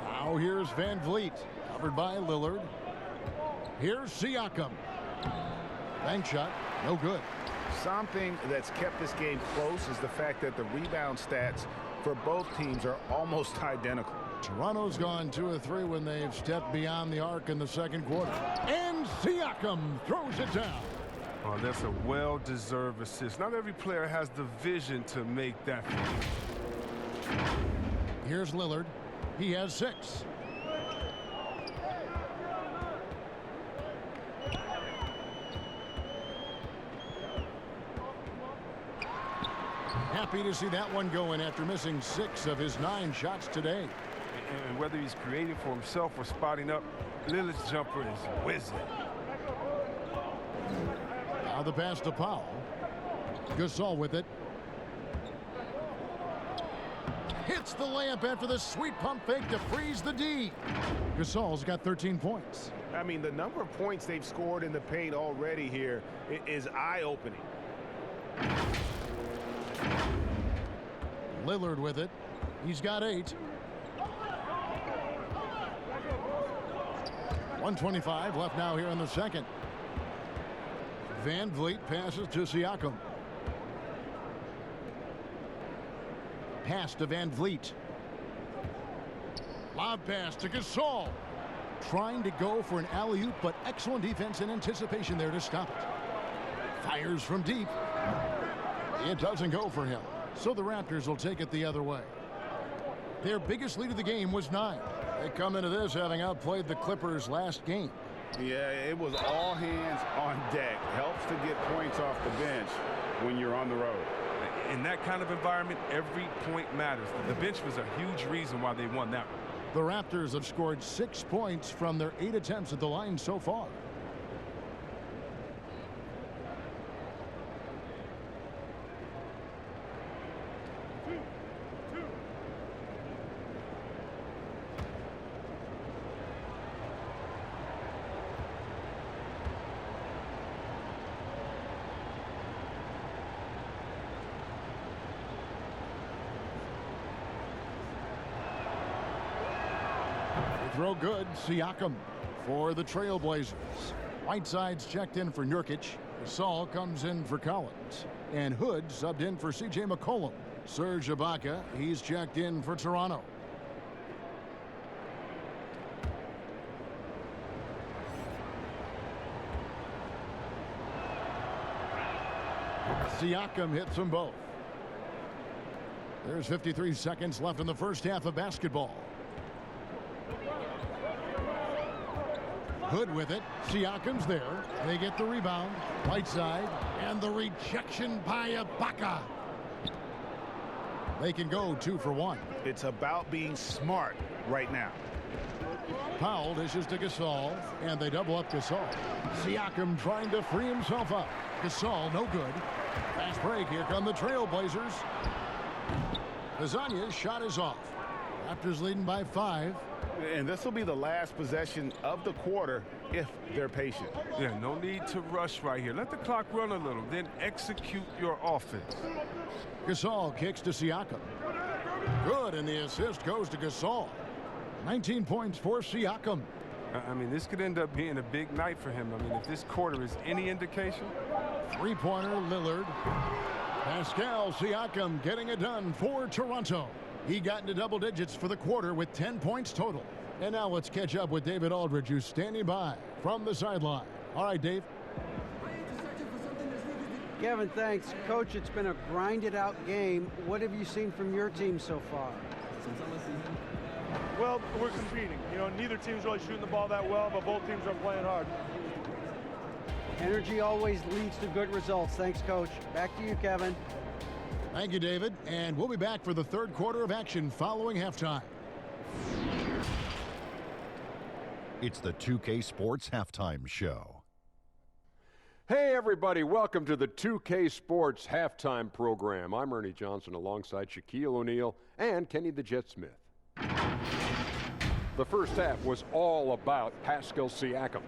Now here's Van Vliet, covered by Lillard. Here's Siakam. Bank shot, no good. Something that's kept this game close is the fact that the rebound stats for both teams are almost identical. Toronto's gone 2 of 3 when they've stepped beyond the arc in the second quarter. And Siakam throws it down. Oh, that's a well-deserved assist. Not every player has the vision to make that feed. Here's Lillard. He has 6. Happy to see that one going after missing 6 of his 9 shots today. And whether he's creating for himself or spotting up, Lillard's jumper is whizzing. Now the pass to Powell. Gasol with it. Hits the layup after the sweet pump fake to freeze the D. Gasol's got 13 points. I mean, the number of points they've scored in the paint already here is eye-opening. Lillard with it. He's got 8. 1:25 left now here in the second. Van Vliet passes to Siakam. Pass to Van Vliet. Lob pass to Gasol. Trying to go for an alley-oop, but excellent defense and anticipation there to stop it. Fires from deep. It doesn't go for him. So the Raptors will take it the other way. Their biggest lead of the game was 9. They come into this having outplayed the Clippers last game. Yeah, it was all hands on deck. Helps to get points off the bench when you're on the road. In that kind of environment, every point matters. The bench was a huge reason why they won that one. The Raptors have scored 6 points from their 8 attempts at the line so far. Throw good. Siakam for the Trailblazers. Whiteside's checked in for Nurkic. Gasol comes in for Collins. And Hood subbed in for C.J. McCollum. Serge Ibaka, he's checked in for Toronto. Siakam hits them both. There's 53 seconds left in the first half of basketball. Hood with it. Siakam's there. They get the rebound. Whiteside. And the rejection by Ibaka. They can go 2 for 1. It's about being smart right now. Powell dishes to Gasol. And they double up Gasol. Siakam trying to free himself up. Gasol, no good. Fast break. Here come the Trailblazers. Lasagna's shot is off. Raptors leading by 5. And this will be the last possession of the quarter if they're patient. Yeah, no need to rush right here. Let the clock run a little, then execute your offense. Gasol kicks to Siakam. Good, and the assist goes to Gasol. 19 points for Siakam. I mean, this could end up being a big night for him. I mean, if this quarter is any indication. Three-pointer, Lillard. Pascal Siakam getting it done for Toronto. He got into double digits for the quarter with 10 points total. And now let's catch up with David Aldridge, who's standing by from the sideline. All right, Dave. Kevin, thanks. Coach, it's been a grinded-out game. What have you seen from your team so far? Well, we're competing. You know, neither team's really shooting the ball that well, but both teams are playing hard. Energy always leads to good results. Thanks, Coach. Back to you, Kevin. Thank you, David. And we'll be back for the third quarter of action following halftime. It's the 2K Sports Halftime Show. Hey, everybody. Welcome to the 2K Sports Halftime Program. I'm Ernie Johnson alongside Shaquille O'Neal and Kenny the Jet Smith. The first half was all about Pascal Siakam.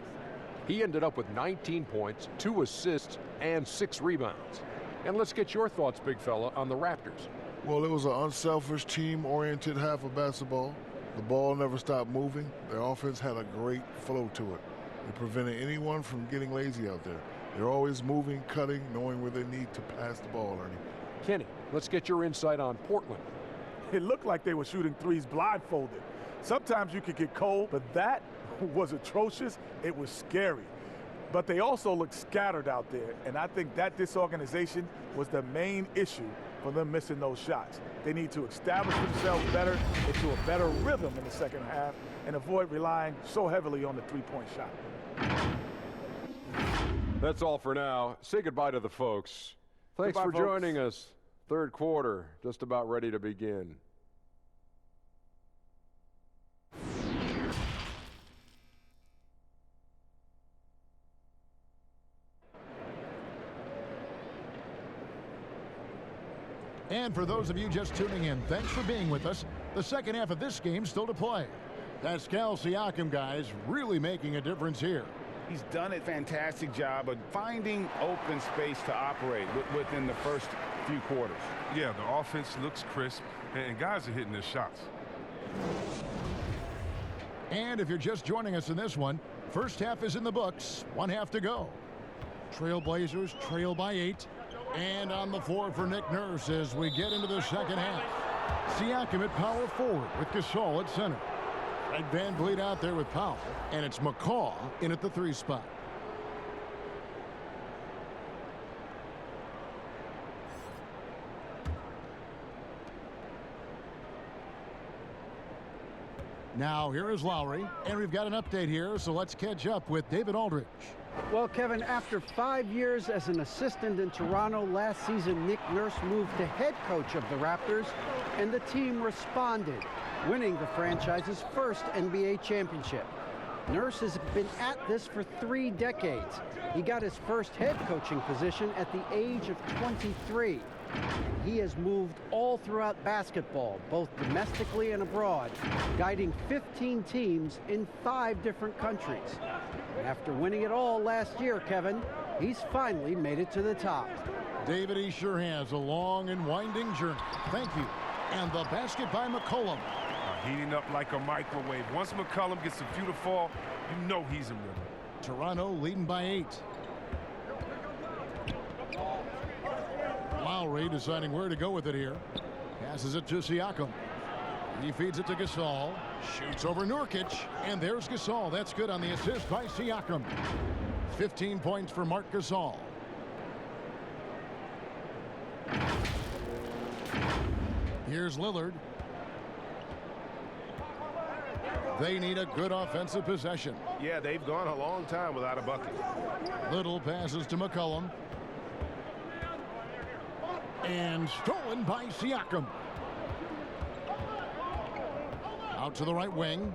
He ended up with 19 points, 2 assists, and 6 rebounds. And let's get your thoughts, big fella, on the Raptors. Well, it was an unselfish, team-oriented half of basketball. The ball never stopped moving. Their offense had a great flow to it. It prevented anyone from getting lazy out there. They're always moving, cutting, knowing where they need to pass the ball, Ernie. Kenny, let's get your insight on Portland. It looked like they were shooting threes blindfolded. Sometimes you could get cold, but that was atrocious. It was scary. But they also looked scattered out there, and I think that disorganization was the main issue for them missing those shots. They need to establish themselves better, into a better rhythm in the second half, and avoid relying so heavily on the three-point shot. That's all for now. Say goodbye to the folks. Thanks Goodbye, for folks. joining us. Third quarter, just about ready to begin. And for those of you just tuning in, thanks for being with us. The second half of this game still to play. Pascal Siakam, guys, really making a difference here. He's done a fantastic job of finding open space to operate within the first few quarters. Yeah, the offense looks crisp, and guys are hitting their shots. And if you're just joining us in this one, first half is in the books. 1 half to go. Trailblazers trail by 8. And on the floor for Nick Nurse as we get into the second half. Siakam at power forward with Gasol at center. Fred VanVleet out there with Powell. And it's McCaw in at the 3 spot. Now here is Lowry, and we've got an update here, so let's catch up with David Aldridge. Well, Kevin, after 5 years as an assistant in Toronto last season, Nick Nurse moved to head coach of the Raptors, and the team responded, winning the franchise's first NBA championship. Nurse has been at this for 3 decades. He got his first head coaching position at the age of 23. He has moved all throughout basketball, both domestically and abroad, guiding 15 teams in 5 different countries. And after winning it all last year, Kevin, he's finally made it to the top. David, he sure has a long and winding journey. Thank you. And the basket by McCollum. Heating up like a microwave. Once McCollum gets a few to fall, you know he's a winner. Toronto leading by 8. Lowry deciding where to go with it here. Passes it to Siakam. He feeds it to Gasol. Shoots over Nurkic. And there's Gasol. That's good on the assist by Siakam. 15 points for Marc Gasol. Here's Lillard. They need a good offensive possession. Yeah, they've gone a long time without a bucket. Little passes to McCollum. And stolen by Siakam. Out to the right wing.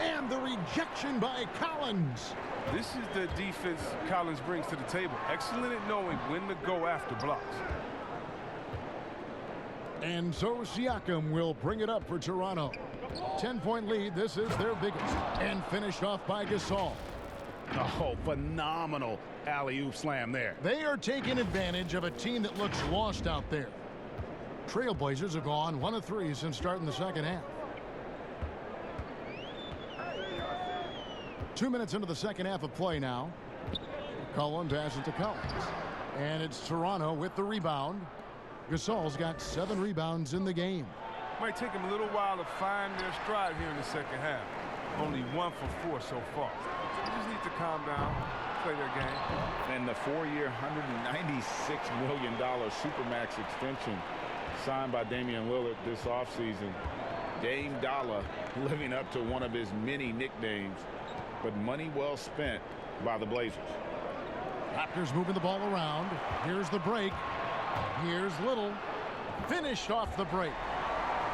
And the rejection by Collins. This is the defense Collins brings to the table. Excellent at knowing when to go after blocks. And so Siakam will bring it up for Toronto. 10-point lead. This is their biggest. And finished off by Gasol. Oh, phenomenal alley-oop slam there. They are taking advantage of a team that looks lost out there. Trailblazers have gone 1 of 3 since starting the second half. 2 minutes into the second half of play now. Cullen passes to Collins. And it's Toronto with the rebound. Gasol's got 7 rebounds in the game. Might take him a little while to find their stride here in the second half. Only 1 for 4 so far. They just need to calm down, play their game. And the 4-year, $196 million Supermax extension signed by Damian Lillard this offseason. Dame Dollar living up to one of his many nicknames, but money well spent by the Blazers. Raptors moving the ball around. Here's the break. Here's Little. Finished off the break.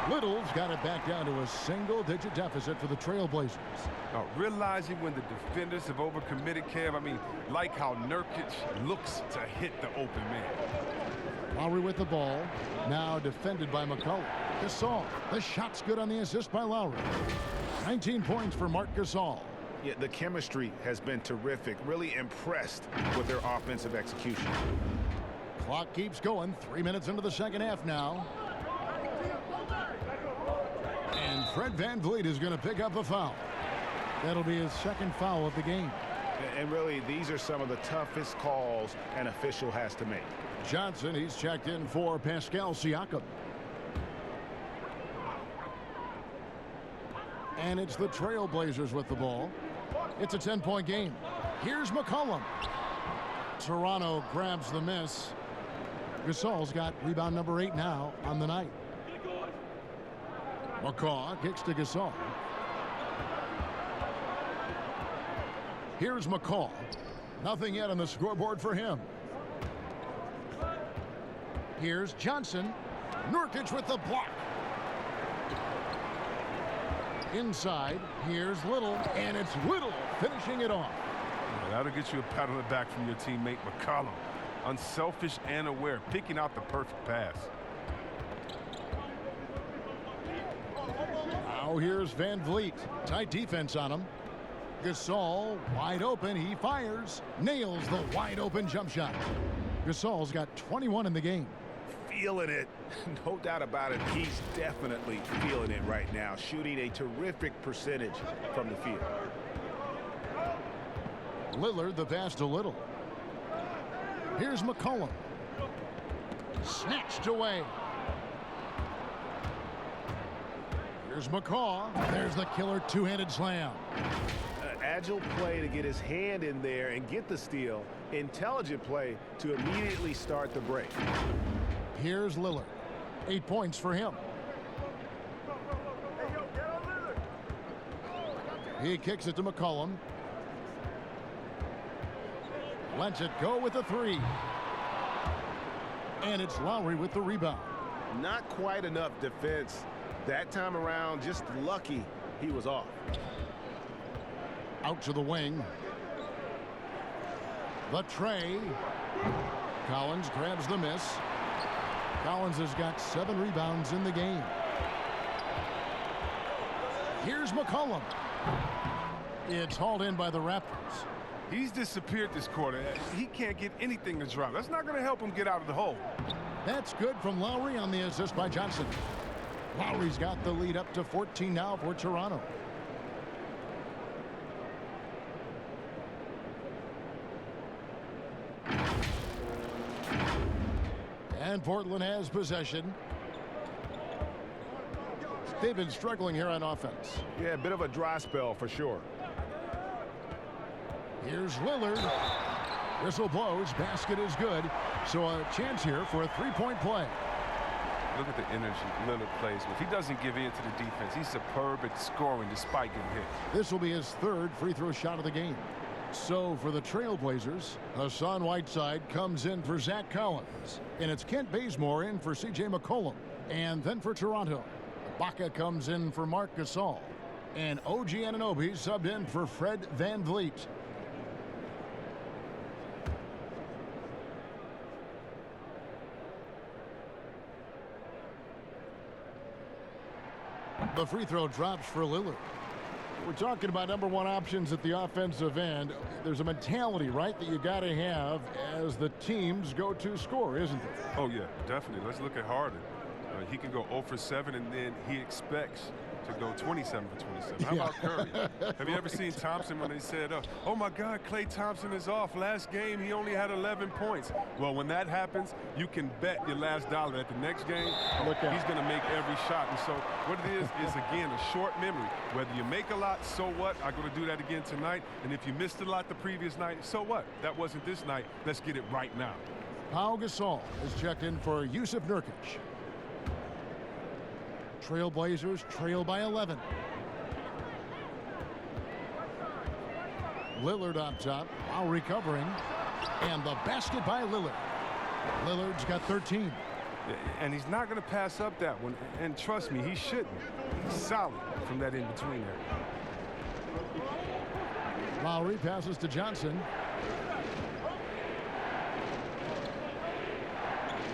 Little's got it back down to a single-digit deficit for the Trailblazers. Now, realizing when the defenders have overcommitted, Kev, I mean, like how Nurkic looks to hit the open man. Lowry with the ball. Now defended by McCollum. Gasol. The shot's good on the assist by Lowry. 19 points for Marc Gasol. Yeah, the chemistry has been terrific. Really impressed with their offensive execution. Clock keeps going. 3 minutes into the second half now. And Fred VanVleet is going to pick up a foul. That'll be his second foul of the game. And really, these are some of the toughest calls an official has to make. Johnson, he's checked in for Pascal Siakam. And it's the Trailblazers with the ball. It's a 10-point game. Here's McCollum. Toronto grabs the miss. Gasol's got rebound number 8 now on the night. McCaw kicks to Gasol. Here's McCaw. Nothing yet on the scoreboard for him. Here's Johnson. Nurkic with the block. Inside, here's Little, and it's Little finishing it off. That'll get you a pat on the back from your teammate McCollum. Unselfish and aware, picking out the perfect pass. Now here's Van Vliet. Tight defense on him. Gasol wide open. He fires. Nails the wide open jump shot. Gasol's got 21 in the game. Feeling it. No doubt about it. He's definitely feeling it right now. Shooting a terrific percentage from the field. Lillard the pass to Little. Here's McCollum. Snatched away. Here's McCaw. There's the killer two-handed slam. Agile play to get his hand in there and get the steal. Intelligent play to immediately start the break. Here's Lillard. 8 points for him. He kicks it to McCollum. Lets it go with a three. And it's Lowry with the rebound. Not quite enough defense. That time around, just lucky he was off. Out to the wing. The tray. Collins grabs the miss. Collins has got 7 rebounds in the game. Here's McCollum. It's hauled in by the Raptors. He's disappeared this quarter. He can't get anything to drop. That's not going to help him get out of the hole. That's good from Lowry on the assist by Johnson. Lowry's got the lead up to 14 now for Toronto. And Portland has possession. They've been struggling here on offense. Yeah, a bit of a dry spell for sure. Here's Lillard. Whistle blows. Basket is good. So a chance here for a three-point play. Look at the energy Lillard plays with. He doesn't give in to the defense. He's superb at scoring despite getting hit. This will be his 3rd free throw shot of the game. So for the Trailblazers, Hassan Whiteside comes in for Zach Collins. And it's Kent Bazemore in for C.J. McCollum. And then for Toronto, Ibaka comes in for Marc Gasol. And OG Anunoby subbed in for Fred Van Vliet. The free throw drops for Lillard. We're talking about #1 options at the offensive end. There's a mentality, right, that you got to have as the team's go-to scorer, isn't there? Oh, yeah, definitely. Let's look at Harden. He can go 0 for 7, and then he expects to go 27 for 27. How about Curry? Have you ever seen Thompson when they said, oh, my God, Klay Thompson is off. Last game, he only had 11 points. Well, when that happens, you can bet your last dollar that the next game, he's going to make every shot. And so what it is, again, a short memory. Whether you make a lot, so what? I'm going to do that again tonight. And if you missed a lot the previous night, so what? That wasn't this night. Let's get it right now. Pau Gasol is checked in for Yusuf Nurkic. Trailblazers trail by 11. Lillard on top, while recovering, and the basket by Lillard. Lillard's got 13. And he's not going to pass up that one. And trust me, he shouldn't. He's solid from that in-between there. Lowry passes to Johnson.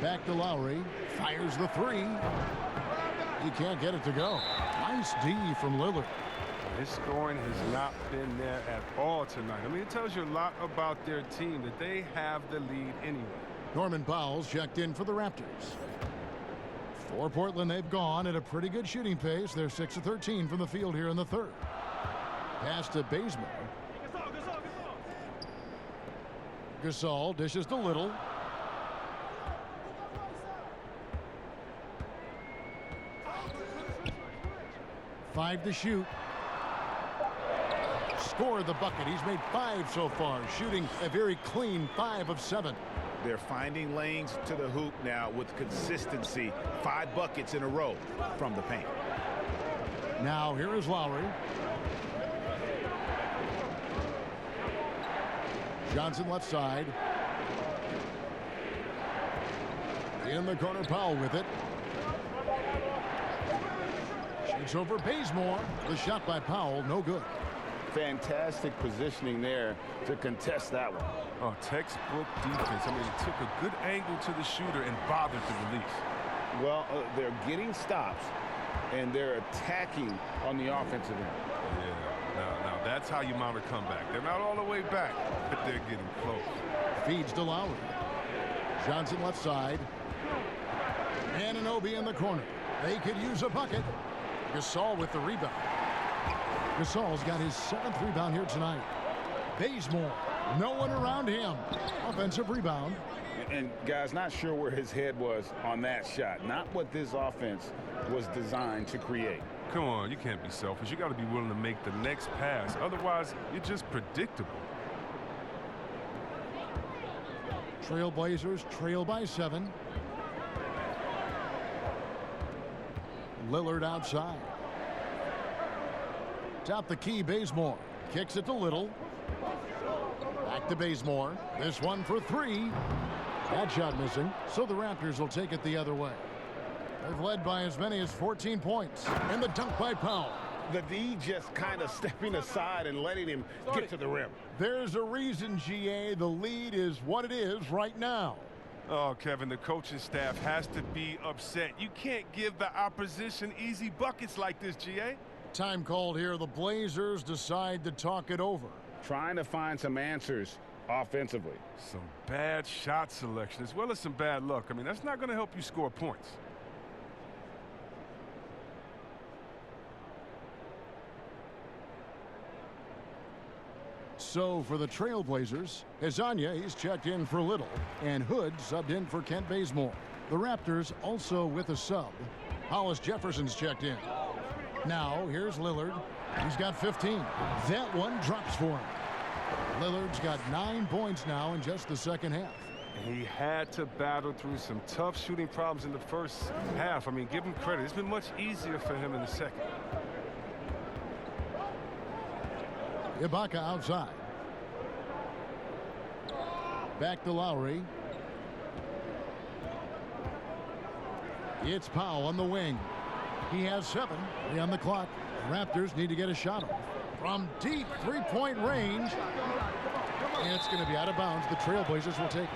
Back to Lowry. Fires the three. He can't get it to go. Nice D from Lillard. His scoring has not been there at all tonight. I mean, it tells you a lot about their team that they have the lead anyway. Norman Powell's checked in for the Raptors. For Portland, they've gone at a pretty good shooting pace. They're 6 of 13 from the field here in the 3rd. Pass to Bazemore. Gasol dishes to Little. Five to shoot. Score the bucket. He's made 5 so far, shooting a very clean 5 of 7. They're finding lanes to the hoop now with consistency. 5 buckets in a row from the paint. Now here is Lowry. Johnson left side. In the corner, Powell with it. Shoots over Bazemore. The shot by Powell, no good. Fantastic positioning there to contest that one. Oh, textbook defense. I mean, it took a good angle to the shooter and bothered the release. Well, they're getting stops, and they're attacking on the offensive end. Yeah, now that's how you mount a comeback. They're not all the way back, but they're getting close. Feeds to Lowry. Johnson left side. Anunoby in the corner. They could use a bucket. Gasol with the rebound. Gasol's got his 7th rebound here tonight. Bazemore, no one around him. Offensive rebound. And guys, not sure where his head was on that shot. Not what this offense was designed to create. Come on, you can't be selfish. You got to be willing to make the next pass. Otherwise, you're just predictable. Trailblazers trail by 7. Lillard outside. Top the key, Bazemore. Kicks it to Little. Back to Bazemore. This one for 3. That shot missing, so the Raptors will take it the other way. They've led by as many as 14 points. And the dunk by Powell. The D just kind of stepping aside and letting him get to the rim. There's a reason, GA. The lead is what it is right now. Oh, Kevin, the coaching staff has to be upset. You can't give the opposition easy buckets like this, GA. Time called here. The Blazers decide to talk it over. Trying to find some answers offensively. Some bad shot selection as well as some bad luck. I mean, that's not going to help you score points. So for the Trailblazers, Hezonja, he's checked in for Little, and Hood subbed in for Kent Bazemore. The Raptors also with a sub. Hollis Jefferson's checked in. Now here's Lillard. He's got 15. That one drops for him. Lillard's got 9 points now in just the second half. He had to battle through some tough shooting problems in the first half. I mean, give him credit. It's been much easier for him in the second. Ibaka outside. Back to Lowry. It's Powell on the wing. He has 7. 3 on the clock. Raptors need to get a shot off. From deep three-point range. And it's going to be out of bounds. The Trailblazers will take it.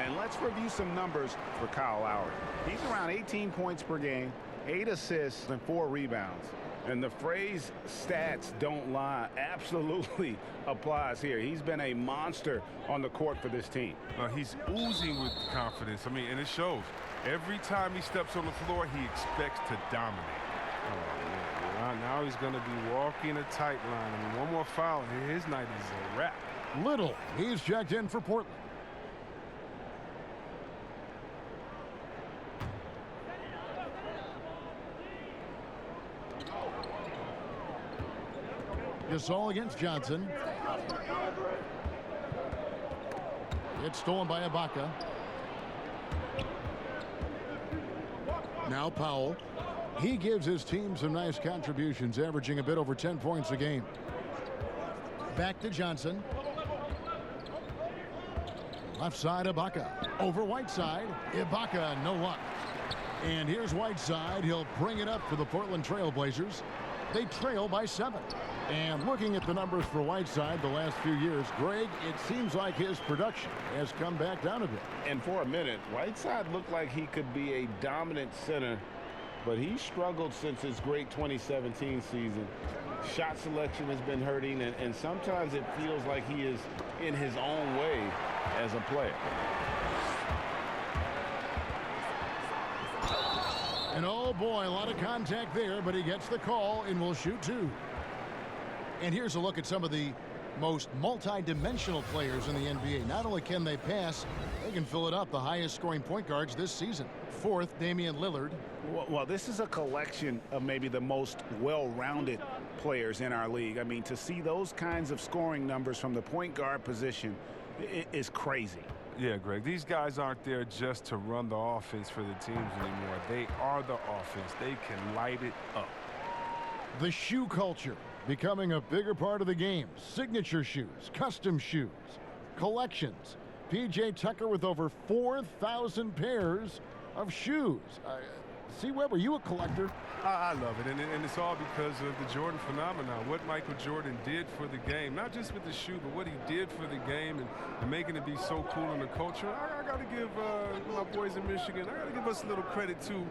And let's review some numbers for Kyle Lowry. He's around 18 points per game, 8 assists, and 4 rebounds. And the phrase stats don't lie absolutely applies here. He's been a monster on the court for this team. He's oozing with confidence. I mean, and it shows. Every time he steps on the floor, he expects to dominate. Oh, man. Now he's going to be walking a tight line. I mean, one more foul, and his night is a wrap. Little, he's checked in for Portland. Gasol against Johnson. It's stolen by Ibaka. Now Powell. He gives his team some nice contributions, averaging a bit over 10 points a game. Back to Johnson. Left side, Ibaka. Over Whiteside. Ibaka, no luck. And here's Whiteside. He'll bring it up for the Portland Trailblazers. They trail by 7. And looking at the numbers for Whiteside the last few years, Greg, it seems like his production has come back down a bit. And for a minute, Whiteside looked like he could be a dominant center, but he struggled since his great 2017 season. Shot selection has been hurting, and sometimes it feels like he is in his own way as a player. And oh boy, a lot of contact there, but he gets the call and will shoot 2. And here's a look at some of the most multi-dimensional players in the NBA. Not only can they pass, they can fill it up. The highest scoring point guards this season. 4th, Damian Lillard. Well, this is a collection of maybe the most well-rounded players in our league. I mean, to see those kinds of scoring numbers from the point guard position is crazy. Yeah, Greg, these guys aren't there just to run the offense for the teams anymore. They are the offense. They can light it up. The shoe culture becoming a bigger part of the game. Signature shoes, custom shoes, collections. PJ Tucker with over 4,000 pairs of shoes. See, Webb, are you a collector? I love it, and it's all because of the Jordan phenomenon. What Michael Jordan did for the game, not just with the shoe, but what he did for the game and making it be so cool in the culture. I got to give my boys in Michigan, I got to give us a little credit, too,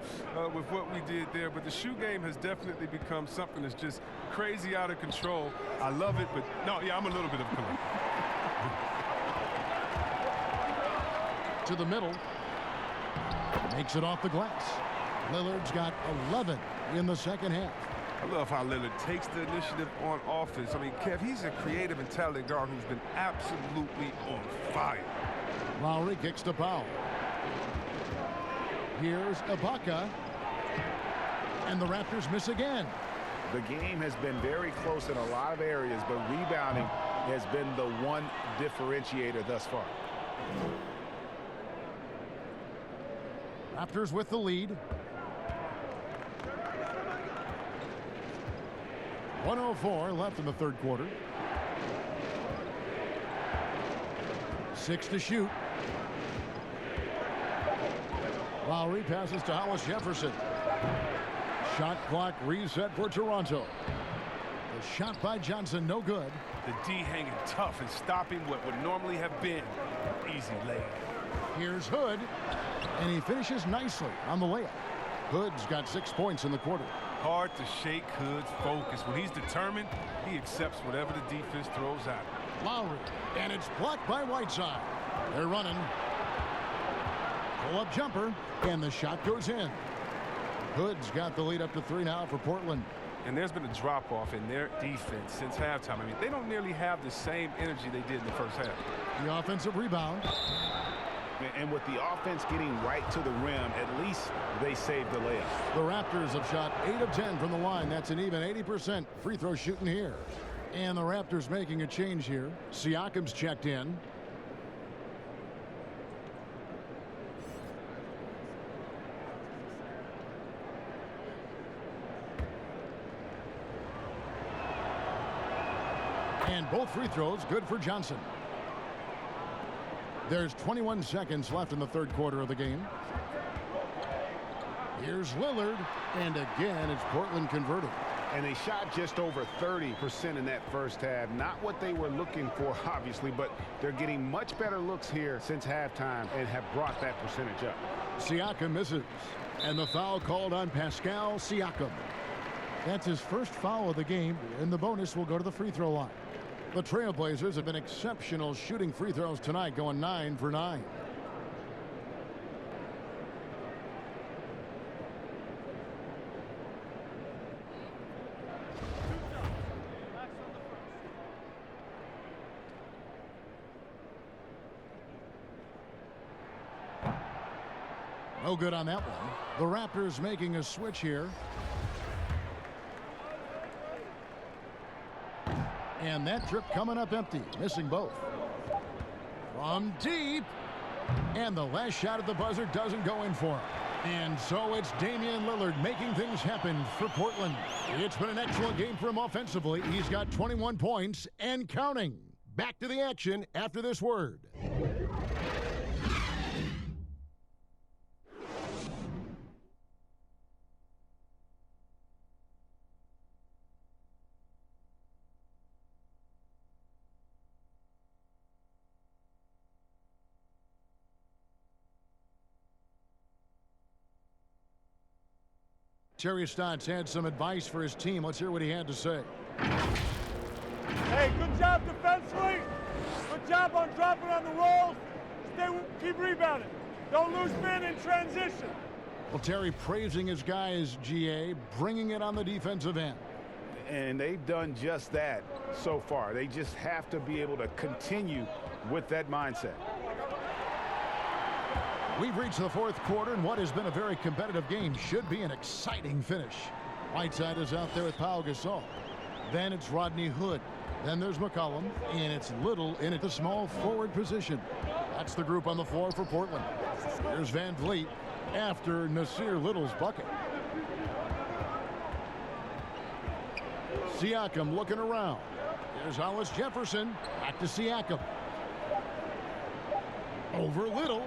with what we did there. But the shoe game has definitely become something that's just crazy out of control. I love it, but no, yeah, I'm a little bit of a collector. To the middle. Makes it off the glass. Lillard's got 11 in the second half. I love how Lillard takes the initiative on offense. I mean, Kev, he's a creative and talented guard who's been absolutely on fire. Lowry kicks to Powell. Here's Ibaka. And the Raptors miss again. The game has been very close in a lot of areas, but rebounding has been the one differentiator thus far. Raptors with the lead. 1:04 left in the third quarter. 6 to shoot. Lowry passes to Hollis Jefferson. Shot clock reset for Toronto. The shot by Johnson, no good. The D hanging tough and stopping what would normally have been an easy layup. Here's Hood, and he finishes nicely on the layup. Hood's got 6 points in the quarter. Hard to shake Hood's focus. When he's determined, he accepts whatever the defense throws at him. Lowry, and it's blocked by Whiteside. They're running. Pull-up jumper, and the shot goes in. Hood's got the lead up to 3 now for Portland. And there's been a drop-off in their defense since halftime. I mean, they don't nearly have the same energy they did in the first half. The offensive rebound. And with the offense getting right to the rim, at least they saved the layup. The Raptors have shot 8 of 10 from the line. That's an even 80% free throw shooting here. And the Raptors making a change here. Siakam's checked in. And both free throws good for Johnson. There's 21 seconds left in the third quarter of the game. Here's Lillard, and again it's Portland converting. And they shot just over 30% in that first half. Not what they were looking for, obviously, but they're getting much better looks here since halftime and have brought that percentage up. Siakam misses, and the foul called on Pascal Siakam. That's his first foul of the game, and the bonus will go to the free throw line. The Trailblazers have been exceptional shooting free throws tonight, going 9 for 9. No good on that one. The Raptors making a switch here. And that trip coming up empty, missing both. From deep. And the last shot at the buzzer doesn't go in for him. And so it's Damian Lillard making things happen for Portland. It's been an excellent game for him offensively. He's got 21 points and counting. Back to the action after this word. Terry Stotts had some advice for his team. Let's hear what he had to say. Hey, good job defensively. Good job on dropping on the rolls. Keep rebounding. Don't lose men in transition. Well, Terry praising his guys, GA, bringing it on the defensive end. And they've done just that so far. They just have to be able to continue with that mindset. We've reached the fourth quarter, and what has been a very competitive game should be an exciting finish. Whiteside is out there with Pau Gasol. Then it's Rodney Hood. Then there's McCollum, and it's Little in at the small forward position. That's the group on the floor for Portland. Here's Van Vliet after Nasir Little's bucket. Siakam looking around. Here's Hollis Jefferson. Back to Siakam. Over Little.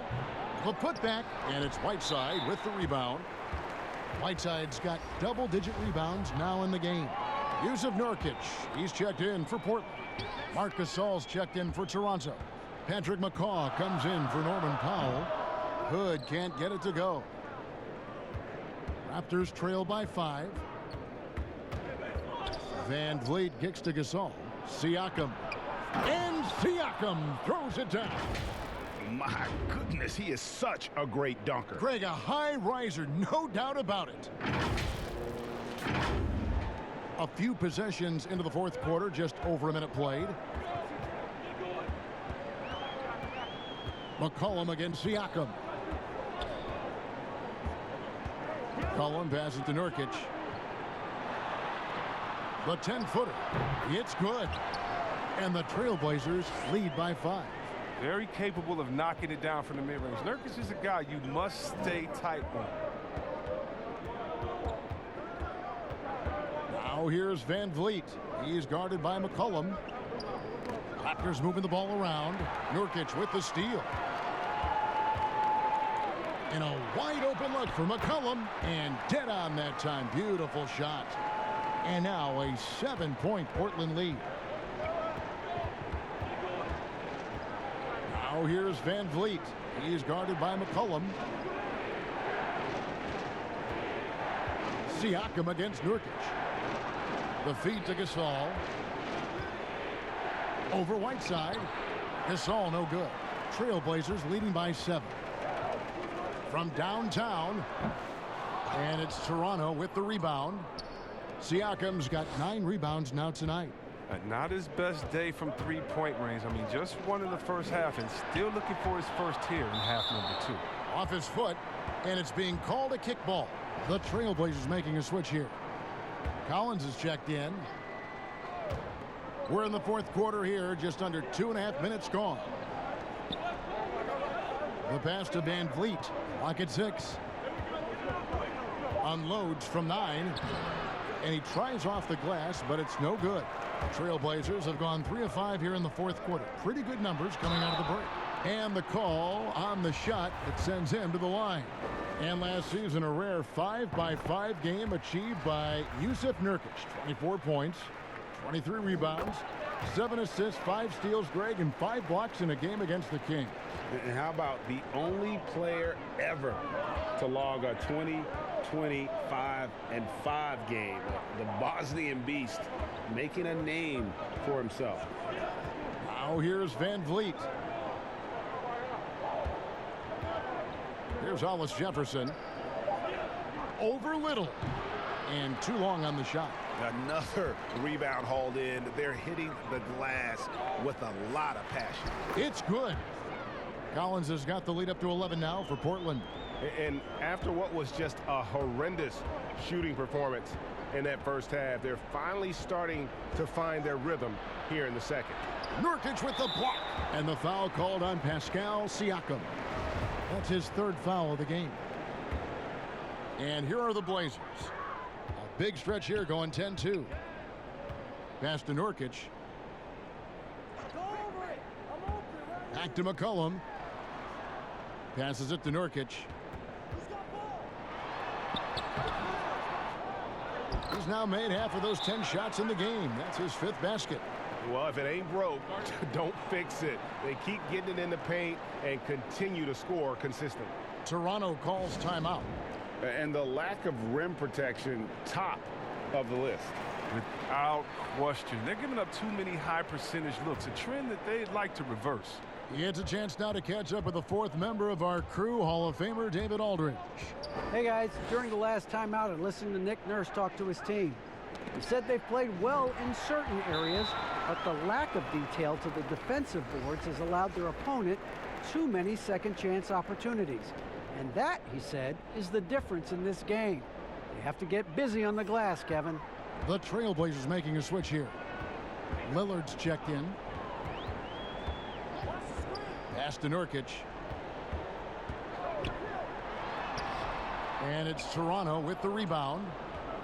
The putback, and it's Whiteside with the rebound. Whiteside's got double-digit rebounds now in the game. Yusuf Nurkic, he's checked in for Portland. Marc Gasol's checked in for Toronto. Patrick McCaw comes in for Norman Powell. Hood can't get it to go. Raptors trail by 5. Van Vliet kicks to Gasol. Siakam. And Siakam throws it down. My goodness, he is such a great dunker. Greg, a high riser, no doubt about it. A few possessions into the fourth quarter, just over a minute played. McCollum against Siakam. McCollum passes to Nurkic. The 10-footer. It's good. And the Trailblazers lead by 5. Very capable of knocking it down from the mid-range. Nurkic is a guy you must stay tight on. Now here's Van Vliet. He's guarded by McCollum. Raptors moving the ball around. Nurkic with the steal. And a wide open look for McCollum. And dead on that time. Beautiful shot. And now a 7-point Portland lead. Now here's Van Vliet. He's guarded by McCollum. Siakam against Nurkic. The feed to Gasol. Over Whiteside. Gasol no good. Trailblazers leading by 7. From downtown. And it's Toronto with the rebound. Siakam's got 9 rebounds now tonight. Not his best day from three-point range. I mean, just won in the first half and still looking for his first here in half number 2. Off his foot, and it's being called a kickball. The Trailblazers making a switch here. Collins is checked in. We're in the fourth quarter here, just under 2.5 minutes gone. The pass to Van Vliet, lock at 6. Unloads from 9. And he tries off the glass, but it's no good. Trailblazers have gone 3 of 5 here in the fourth quarter. Pretty good numbers coming out of the break. And the call on the shot that sends him to the line. And last season, a rare 5-by-5 game achieved by Yusuf Nurkic. 24 points, 23 rebounds, 7 assists, 5 steals, Greg, and 5 blocks in a game against the Kings. And how about the only player ever to log a 20, 25, and 5 game? The Bosnian Beast making a name for himself. Now here's Van Vliet. Here's Hollis Jefferson. Over Little. And too long on the shot. Another rebound hauled in. They're hitting the glass with a lot of passion. It's good. Collins has got the lead up to 11 now for Portland. And after what was just a horrendous shooting performance in that first half, they're finally starting to find their rhythm here in the second. Nurkic with the block. And the foul called on Pascal Siakam. That's his 3rd foul of the game. And here are the Blazers. A big stretch here going 10-2. Pass to Nurkic. Back to McCollum. Passes it to Nurkic. He's now made half of those 10 shots in the game. That's his 5th basket. Well, if it ain't broke, don't fix it. They keep getting it in the paint and continue to score consistently. Toronto calls timeout. And the lack of rim protection, top of the list. Without question. They're giving up too many high percentage looks, a trend that they'd like to reverse. He gets a chance now to catch up with the 4th member of our crew, Hall of Famer David Aldridge. Hey guys, during the last timeout, I listened to Nick Nurse talk to his team. He said they've played well in certain areas, but the lack of detail to the defensive boards has allowed their opponent too many second chance opportunities. And that, he said, is the difference in this game. They have to get busy on the glass, Kevin. The Trailblazers making a switch here. Lillard's checked in. Pass to Nurkic. And it's Toronto with the rebound.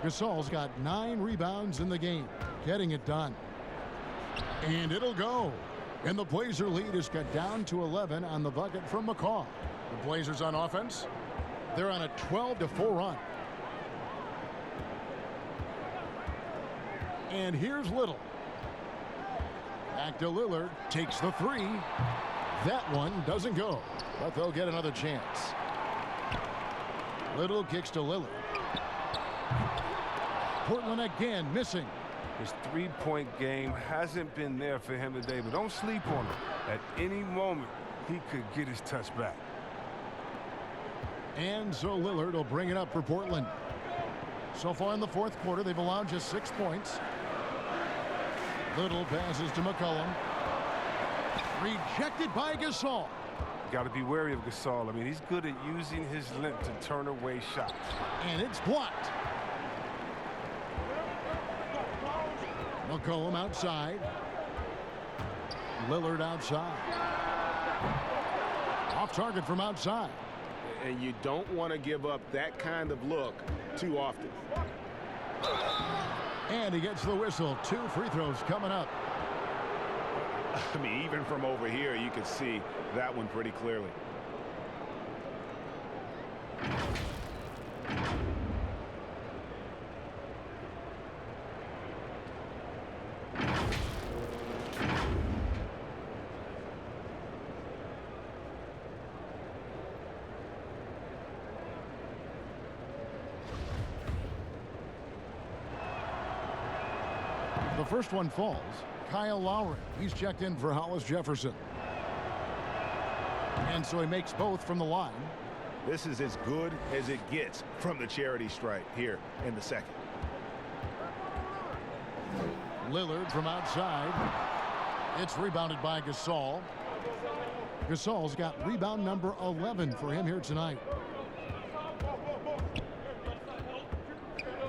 Gasol's got 9 rebounds in the game, getting it done. And it'll go. And the Blazer lead is cut down to 11 on the bucket from McCaw. The Blazers on offense. They're on a 12-4 run. And here's Little. Back to Lillard. Takes the three. That one doesn't go, but they'll get another chance. Little kicks to Lillard. Portland again missing. His three-point game hasn't been there for him today, but don't sleep on him. At any moment, he could get his touch back. And so Lillard will bring it up for Portland. So far in the fourth quarter, they've allowed just 6 points. Little passes to McCollum. Rejected by Gasol. Got to be wary of Gasol. I mean, he's good at using his length to turn away shots. And it's blocked. McCollum outside. Lillard outside. Off target from outside. And you don't want to give up that kind of look too often. And he gets the whistle. 2 free throws coming up. I mean, even from over here, you can see that one pretty clearly. The first one falls. Kyle Lowry. He's checked in for Hollis Jefferson. And so he makes both from the line. This is as good as it gets from the charity stripe here in the second. Lillard from outside. It's rebounded by Gasol. Gasol's got rebound number 11 for him here tonight.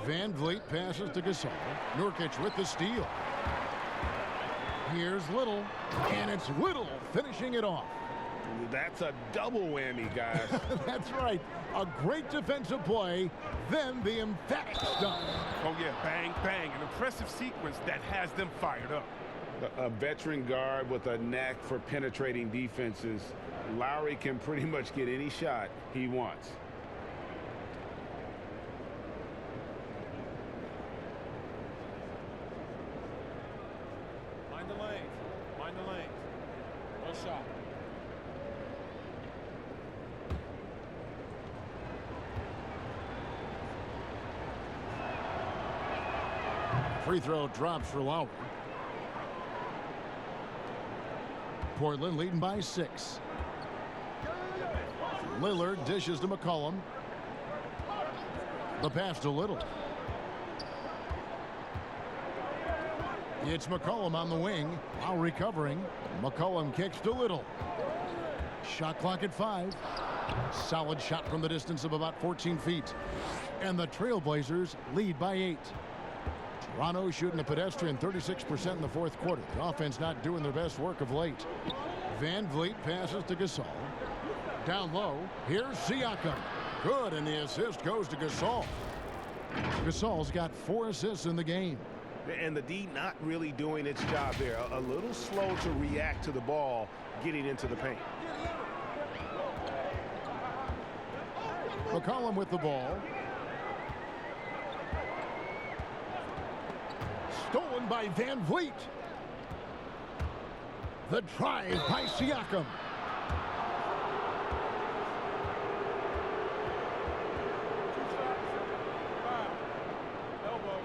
Van Vliet passes to Gasol. Nurkic with the steal. Here's Little, and it's Little finishing it off. That's a double whammy, guys. That's right. A great defensive play, then the emphatic stuff. Oh, yeah, bang, bang. An impressive sequence that has them fired up. A veteran guard with a knack for penetrating defenses. Lowry can pretty much get any shot he wants. Mind the lanes. Mind the lanes. No shot. Free throw drops for Lowry. Portland leading by 6. Lillard dishes to McCollum. The pass to Little. It's McCollum on the wing while recovering. McCollum kicks to Little. Shot clock at 5. Solid shot from the distance of about 14 feet. And the Trailblazers lead by 8. Toronto shooting a pedestrian 36% in the fourth quarter. The offense not doing their best work of late. Van Vliet passes to Gasol. Down low, here's Siakam. Good, and the assist goes to Gasol. Gasol's got 4 assists in the game. And the D not really doing its job there. A little slow to react to the ball getting into the paint. McCollum with the ball. Stolen by Van Vliet. The drive by Siakam. Elbow.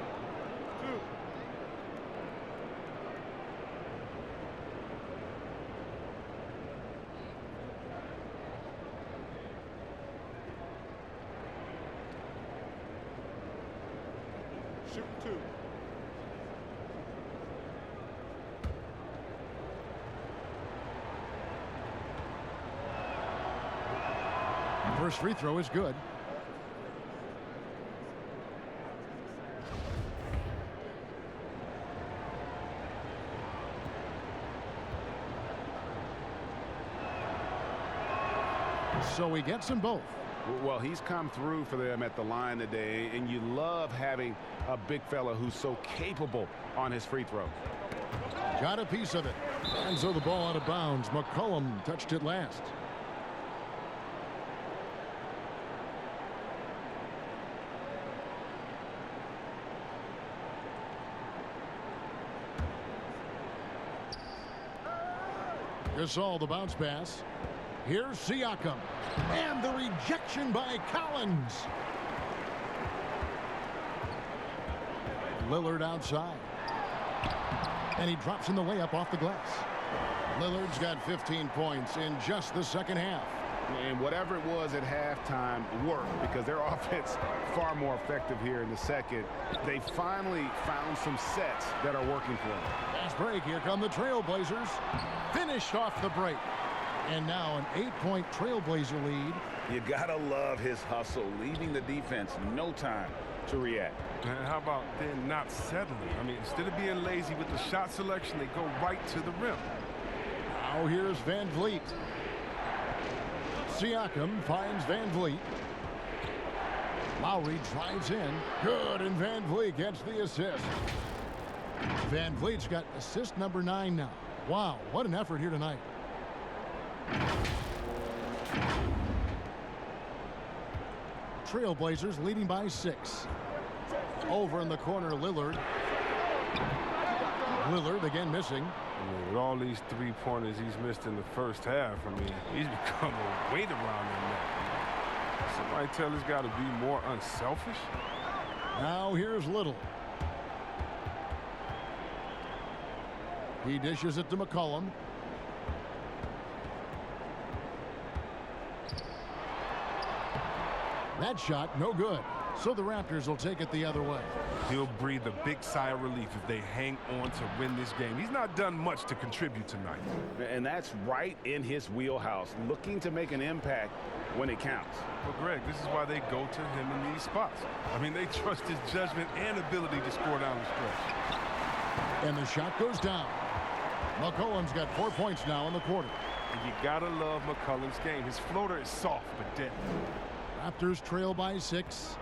2. Shoot 2. First free throw is good. So he gets them both. Well, he's come through for them at the line today, and you love having a big fella who's so capable on his free throws. Got a piece of it. And so the ball out of bounds. McCollum touched it last. Gasol, the bounce pass. Here's Siakam. And the rejection by Collins. Lillard outside. And he drops in the layup off the glass. Lillard's got 15 points in just the second half. And whatever it was at halftime worked because their offense far more effective here in the second. They finally found some sets that are working for them. Fast break. Here come the Trailblazers. Finished off the break. And now an 8-point Trailblazer lead. You gotta love his hustle, leaving the defense no time to react. And how about then not settling? I mean, instead of being lazy with the shot selection, they go right to the rim. Now here's Van Vliet. Siakam finds Van Vliet. Lowry drives in. Good, and Van Vliet gets the assist. Van Vliet's got assist number 9 now. Wow, what an effort here tonight. Trailblazers leading by 6. Over in the corner, Lillard. Lillard again missing. I mean, with all these three-pointers he's missed in the first half, I mean, he's become a weight around him now. Somebody tell this guy to be more unselfish. Now here's Little. He dishes it to McCollum. That shot, no good. So the Raptors will take it the other way. He'll breathe a big sigh of relief if they hang on to win this game. He's not done much to contribute tonight. And that's right in his wheelhouse, looking to make an impact when it counts. Well, Greg, this is why they go to him in these spots. I mean, they trust his judgment and ability to score down the stretch. And the shot goes down. McCollum's got 4 points now in the quarter. And you gotta love McCollum's game. His floater is soft but deadly. Raptors trail by 6.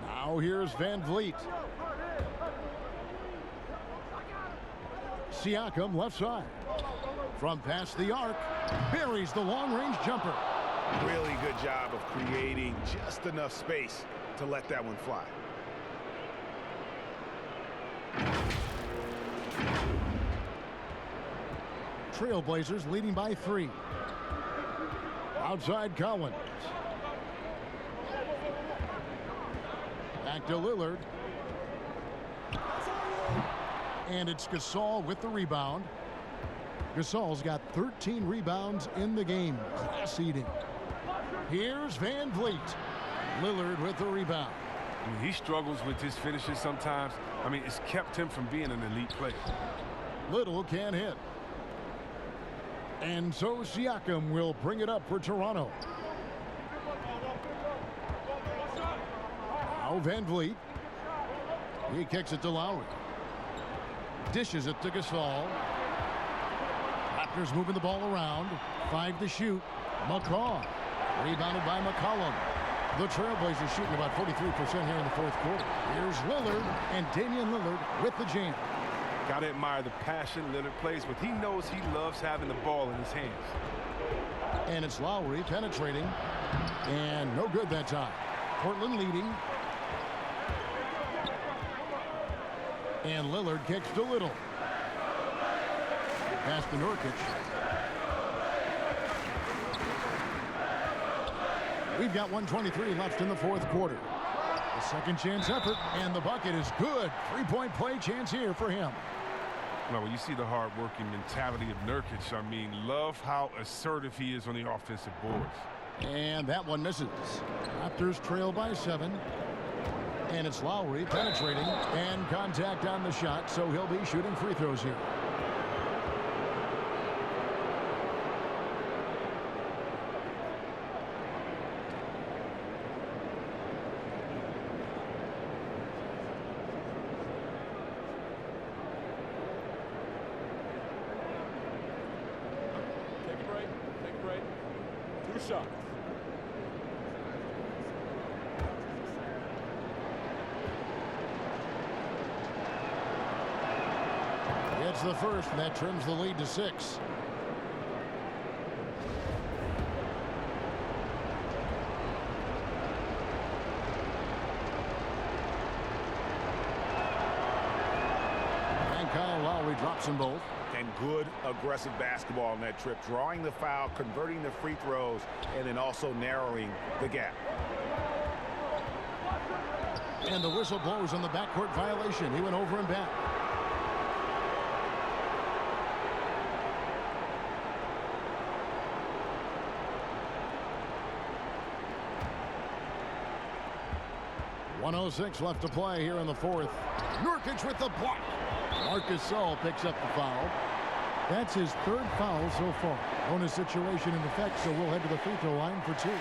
Now here's Van Vliet. Siakam left side. From past the arc, buries the long-range jumper. Really good job of creating just enough space to let that one fly. Trailblazers leading by 3. Outside Collins. Back to Lillard. And it's Gasol with the rebound. Gasol's got 13 rebounds in the game. Class eating. Here's Van Vliet. Lillard with the rebound. I mean, he struggles with his finishes sometimes. I mean, it's kept him from being an elite player. Little can't hit. And so Siakam will bring it up for Toronto. Now Van Vliet. He kicks it to Lowry. Dishes it to Gasol. Raptors moving the ball around. 5 to shoot. McCaw. Rebounded by McCollum. The Trailblazers shooting about 43% here in the fourth quarter. Here's Lillard, and Damian Lillard with the jam. Gotta admire the passion Lillard plays with. He knows he loves having the ball in his hands. And it's Lowry penetrating. And no good that time. Portland leading. And Lillard kicks to Little. Pass to Nurkic. We've got 1:23 left in the fourth quarter. A second chance effort, and the bucket is good. 3-point play chance here for him. Well, when you see the hard-working mentality of Nurkic, I mean, love how assertive he is on the offensive boards. And that one misses. Raptors trail by 7. And it's Lowry penetrating and contact on the shot, so he'll be shooting free throws here. Take a break. Take a break. 2 shots. It's the first, and that trims the lead to 6. And Kyle Lowry drops them both. And good aggressive basketball on that trip, drawing the foul, converting the free throws, and then also narrowing the gap. And the whistle blows on the backcourt violation. He went over and back. .106 left to play here in the fourth. Nurkic with the block. Marcus Gasol picks up the foul. That's his third foul so far. Bonus situation in effect, so we'll head to the free throw line for two.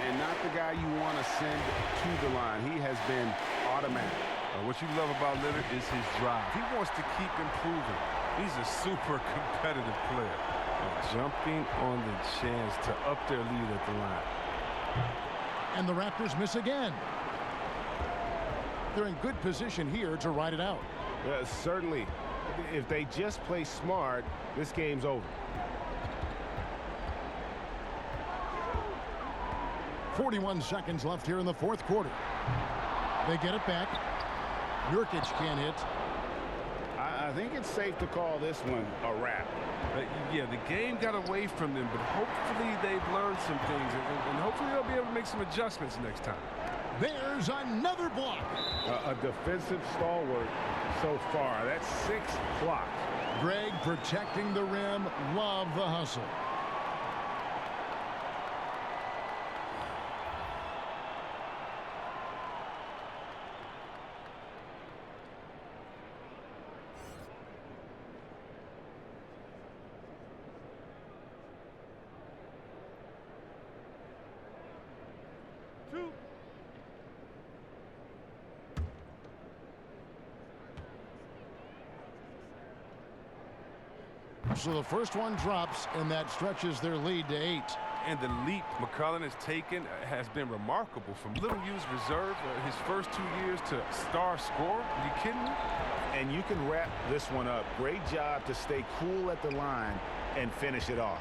And not the guy you want to send to the line. He has been automatic. What you love about Lillard is his drive. He wants to keep improving. He's a super competitive player. Jumping on the chance to up their lead at the line. And the Raptors miss again. They're in good position here to ride it out. Certainly. If they just play smart, this game's over. 41 seconds left here in the fourth quarter. They get it back. Nurkic can't hit. I think it's safe to call this one a wrap. Yeah, the game got away from them, but hopefully they've learned some things, and hopefully they'll be able to make some adjustments next time. There's another block. A defensive stalwart so far. That's 6 blocks. Greg protecting the rim. Love the hustle. So the first one drops, and that stretches their lead to 8. And the leap McCollum has taken has been remarkable. From little used reserve his first 2 years to star scorer. Are you kidding me? And you can wrap this one up. Great job to stay cool at the line and finish it off.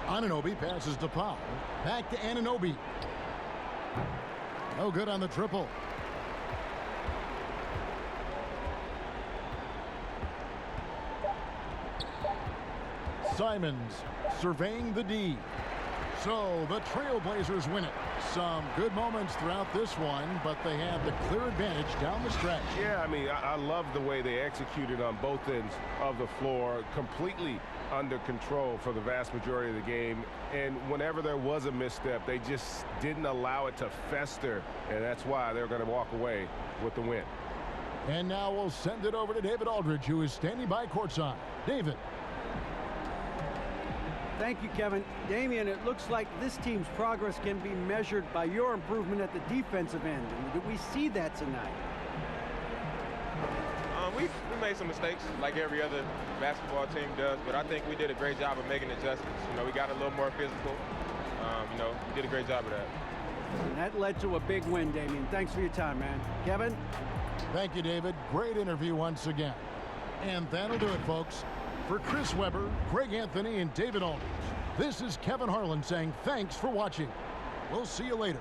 Anunoby passes to Powell. Back to Anunoby. No good on the triple. Simons surveying the D. So the Trailblazers win it. Some good moments throughout this one, but they have the clear advantage down the stretch. Yeah, I mean, I love the way they executed on both ends of the floor, completely under control for the vast majority of the game. And whenever there was a misstep, they just didn't allow it to fester, and that's why they're going to walk away with the win. And now we'll send it over to David Aldridge, who is standing by courtside. David. Thank you, Kevin. Damian, it looks like this team's progress can be measured by your improvement at the defensive end. Did we see that tonight? We made some mistakes like every other basketball team does, but I think we did a great job of making adjustments. You know, we got a little more physical. You know, we did a great job of that. And that led to a big win, Damian. Thanks for your time, man. Kevin? Thank you, David. Great interview once again. And that'll do it, folks. For Chris Webber, Greg Anthony, and David Aldridge, this is Kevin Harlan saying thanks for watching. We'll see you later.